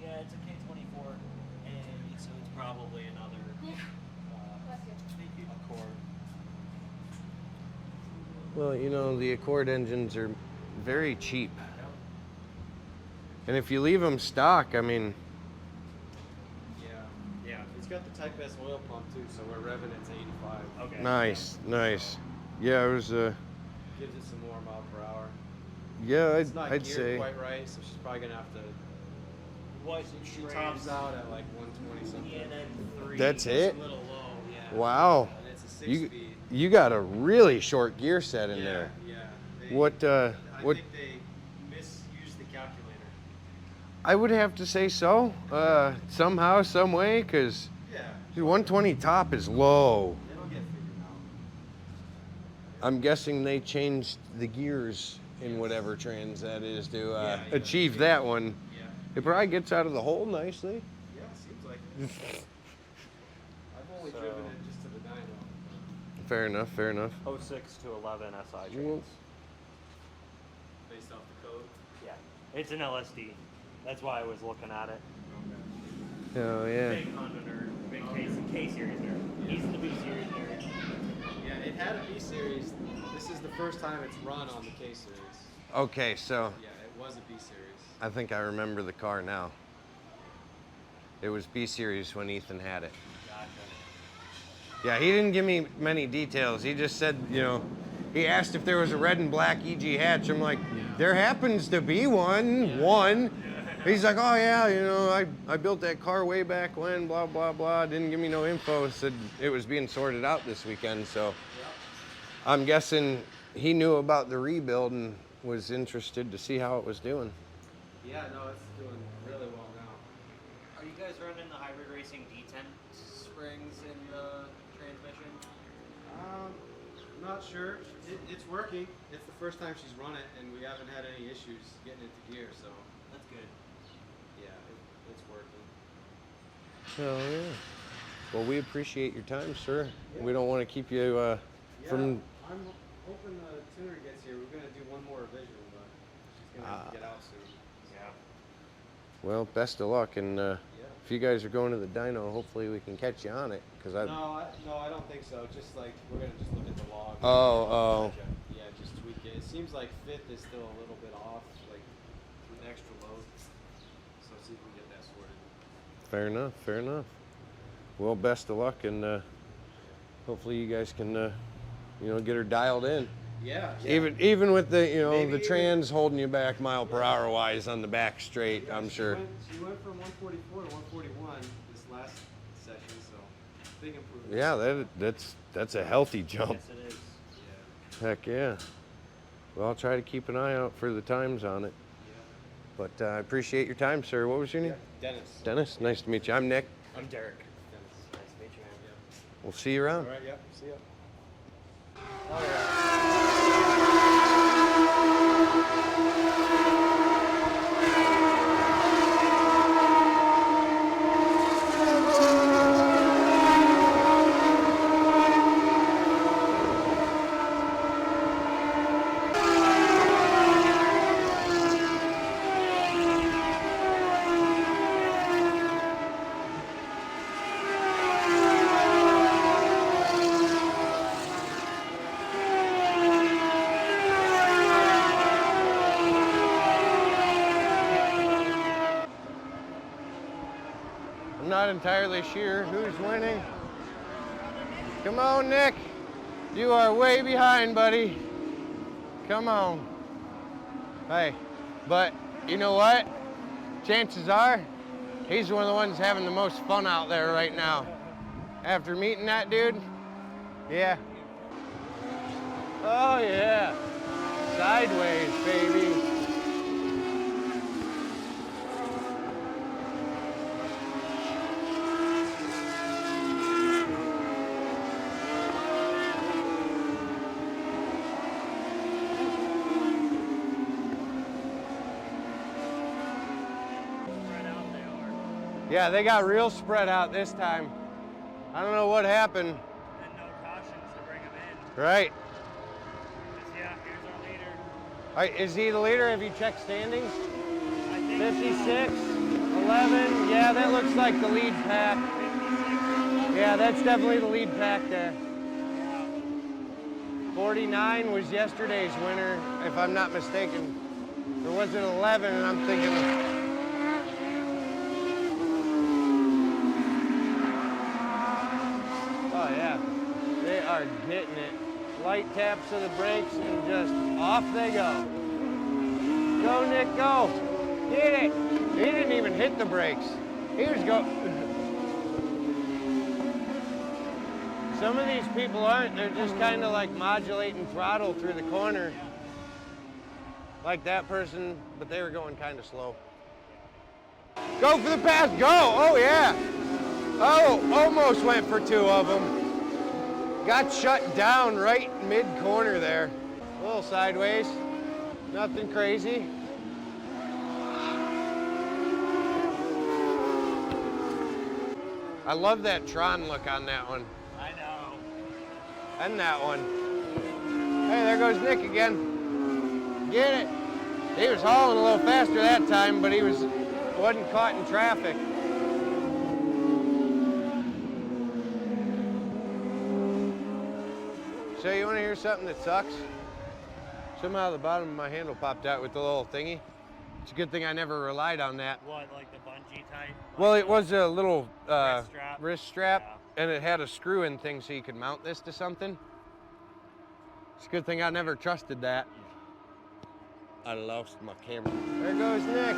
Yeah, it's a K24, and so it's probably another Accord. Well, you know, the Accord engines are very cheap. And if you leave them stock, I mean, Yeah. It's got the Type S oil pump too, so we're revving it to 85. Okay. nice, nice. Yeah, it was, Gives it some more mile per hour. yeah, It's not I'd geared say. quite right, so she's probably gonna have to. What She tops out at like 120 something. Yeah, and then 3. That's It's it? a little low, yeah. Wow. And it's a 6 You, speed. you got a really short gear set in there. Yeah. What, I what, think they misused the calculator. I would have to say so, somehow, some way, because Yeah. 120 top is low. It'll get figured out. I'm guessing they changed the gears in whatever trans that is to Yeah, achieve that one. Yeah. It probably gets out of the hole nicely. Yeah, seems like it. I've only driven it just to the dyno. Fair enough, fair enough. 06 to 11 SI Well, trains. Based off the code. Yeah. It's an LSD. That's why I was looking at it. Oh, yeah. Big Honda nerd. Big K series nerd. He's the B series nerd. Yeah, it had a B series. This is the first time it's run on the K series. Okay, so Yeah, it was a B series. I think I remember the car now. It was B series when Ethan had it. Gotcha. Yeah, he didn't give me many details. He just said, you know, he asked if there was a red and black EG hatch. I'm like, there happens to be one. He's like, oh yeah, you know, I built that car way back when, blah, blah, blah. Didn't give me no info. Said it was being sorted out this weekend. So I'm guessing he knew about the rebuild and was interested to see how it was doing. Yeah, no, it's doing really well now. Are you guys running the hybrid racing D10 springs in the transmission? Not sure. It's working. It's the first time she's run it, and we haven't had any issues getting it to gear, so That's good. yeah, it's working. Oh yeah. Well, we appreciate your time, sir. We don't want to keep you from. I'm hoping the tuner gets here. We're gonna do one more revision, but she's gonna have to get out soon. Yeah. Well, best of luck, and if you guys are going to the dyno, hopefully we can catch you on it, because I. No, I don't think so. Just like we're gonna just look at the log. Oh. Yeah, just tweak it. It seems like fifth is still a little bit off, like with extra load. So see if we can get that sorted. Fair enough. Fair enough. Well, best of luck, and hopefully you guys can, you know, get her dialed in. Yeah. Even with the, you know, Maybe the even- trans holding you back mile per hour wise on the back straight, I'm sure. She went from 144 to 141 this last session, so big improvement. Yeah, that's a healthy jump. Yes, it is. Yeah. Heck yeah. Well, I'll try to keep an eye out for the times on it. Yeah. But I appreciate your time, sir. What was your name? Dennis. Dennis. Nice to meet you. I'm Nick. I'm Derek. Dennis. Nice to meet you, man. We'll see you around. All right. Yep. See ya. not entirely sure who's winning. Come on, Nick. You are way behind, buddy. Come on. Hey, but you know what? Chances are, he's one of the ones having the most fun out there right now. After meeting that dude, yeah. Oh yeah, sideways, baby. Yeah, they got real spread out this time. I don't know what happened. And no cautions to bring them in. Right. Yeah, here's our leader. All right, is he the leader? Have you checked standings? I think 56, 11. Yeah, that looks like the lead pack. Yeah, that's definitely the lead pack there. 49 was yesterday's winner, if I'm not mistaken. Or was it 11? And I'm thinking. Oh yeah, they are getting it. Light taps of the brakes and just off they go. Go, Nick, go. Get it. He didn't even hit the brakes. He was go. Some of these people aren't. They're just kind of like modulating throttle through the corner. Like that person, but they were going kind of slow. Go for the pass, go. Oh yeah. Oh, almost went for two of them. Got shut down right mid-corner there. A little sideways, nothing crazy. I love that Tron look on that one. I know. And that one. Hey, there goes Nick again. Get it. He was hauling a little faster that time, but he wasn't caught in traffic. So you want to hear something that sucks? Somehow the bottom of my handle popped out with the little thingy. It's a good thing I never relied on that. What, like the bungee type? Well, it was a little wrist strap, and it had a screw-in thing so you could mount this to something. It's a good thing I never trusted that. I lost my camera. There goes Nick.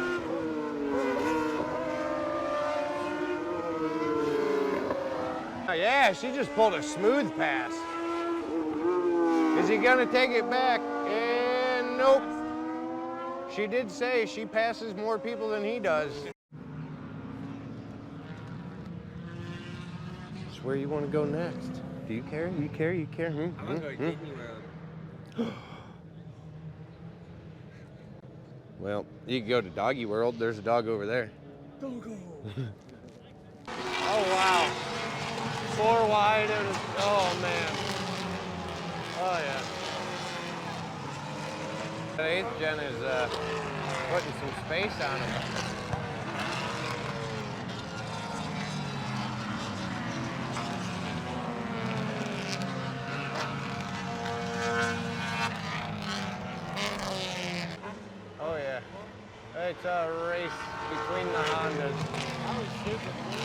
Oh, yeah, she just pulled a smooth pass. Is he gonna take it back? And nope. She did say she passes more people than he does. It's where you want to go next. Do you care? You care? You care? I'm gonna go Disney World. Well, you can go to Doggy World. There's a dog over there. Doggo. Oh, wow. 4 wide and, oh, man. Oh, yeah. The 8th gen is putting some space on him. Oh, yeah. It's a race between the Hondas. That was super cool.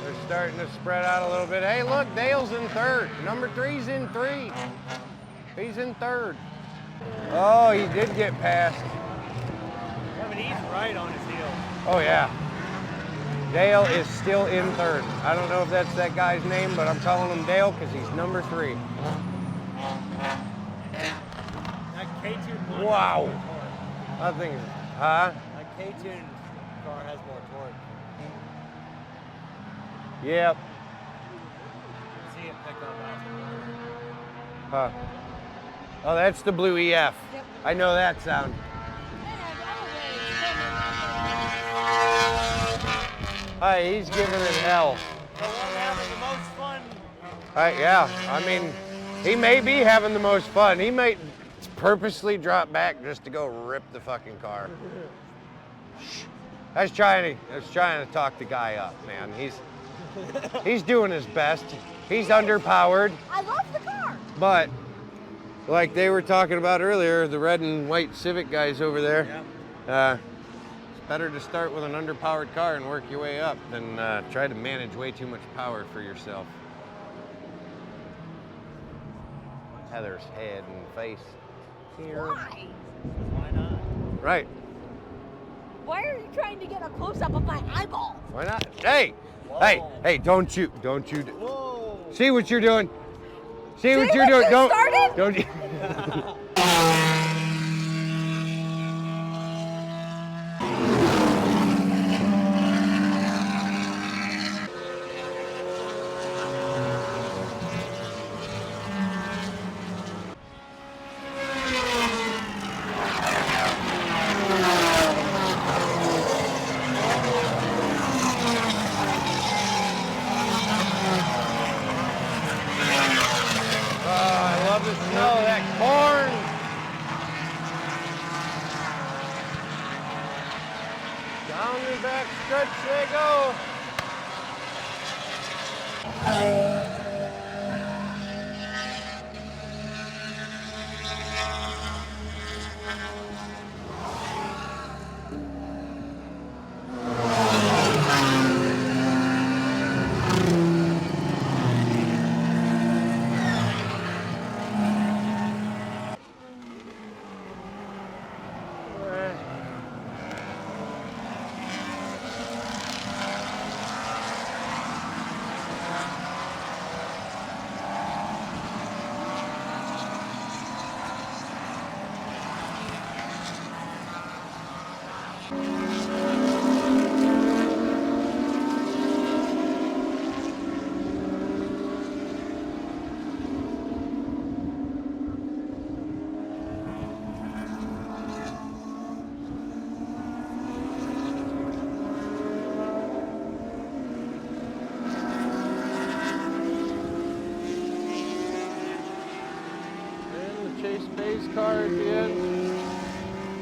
They're starting to spread out a little bit. Hey, look, Dale's in 3rd. Number 3's in 3. He's in 3rd. Oh, he did get passed. Yeah, but he's right on his heels. Oh, yeah. Dale is still in 3rd. I don't know if that's that guy's name, but I'm calling him Dale because he's number 3. That K2 Wow. I think, huh? That K2 car has more torque. Yep. See it pick up after. Huh. Oh, that's the blue EF. Yep. I know that sound. Hi, he's giving it hell. The one having the most fun. Yeah, I mean, he may be having the most fun. He might purposely drop back just to go rip the fucking car. I was trying to talk the guy up, man. He's doing his best. He's underpowered, I love the car. but like they were talking about earlier, the red and white Civic guys over there. It's better to start with an underpowered car and work your way up than try to manage way too much power for yourself. Heather's head and face. Here. Why? Why not? Right. Why are you trying to get a close-up of my eyeball? Why not? Hey! Whoa. Hey, don't you. Whoa. See what you're doing. See what See you're what doing. you Don't. started? Don't you. I love the snow, that corn. Down the back stretch they go. Chase Bay's car at the end.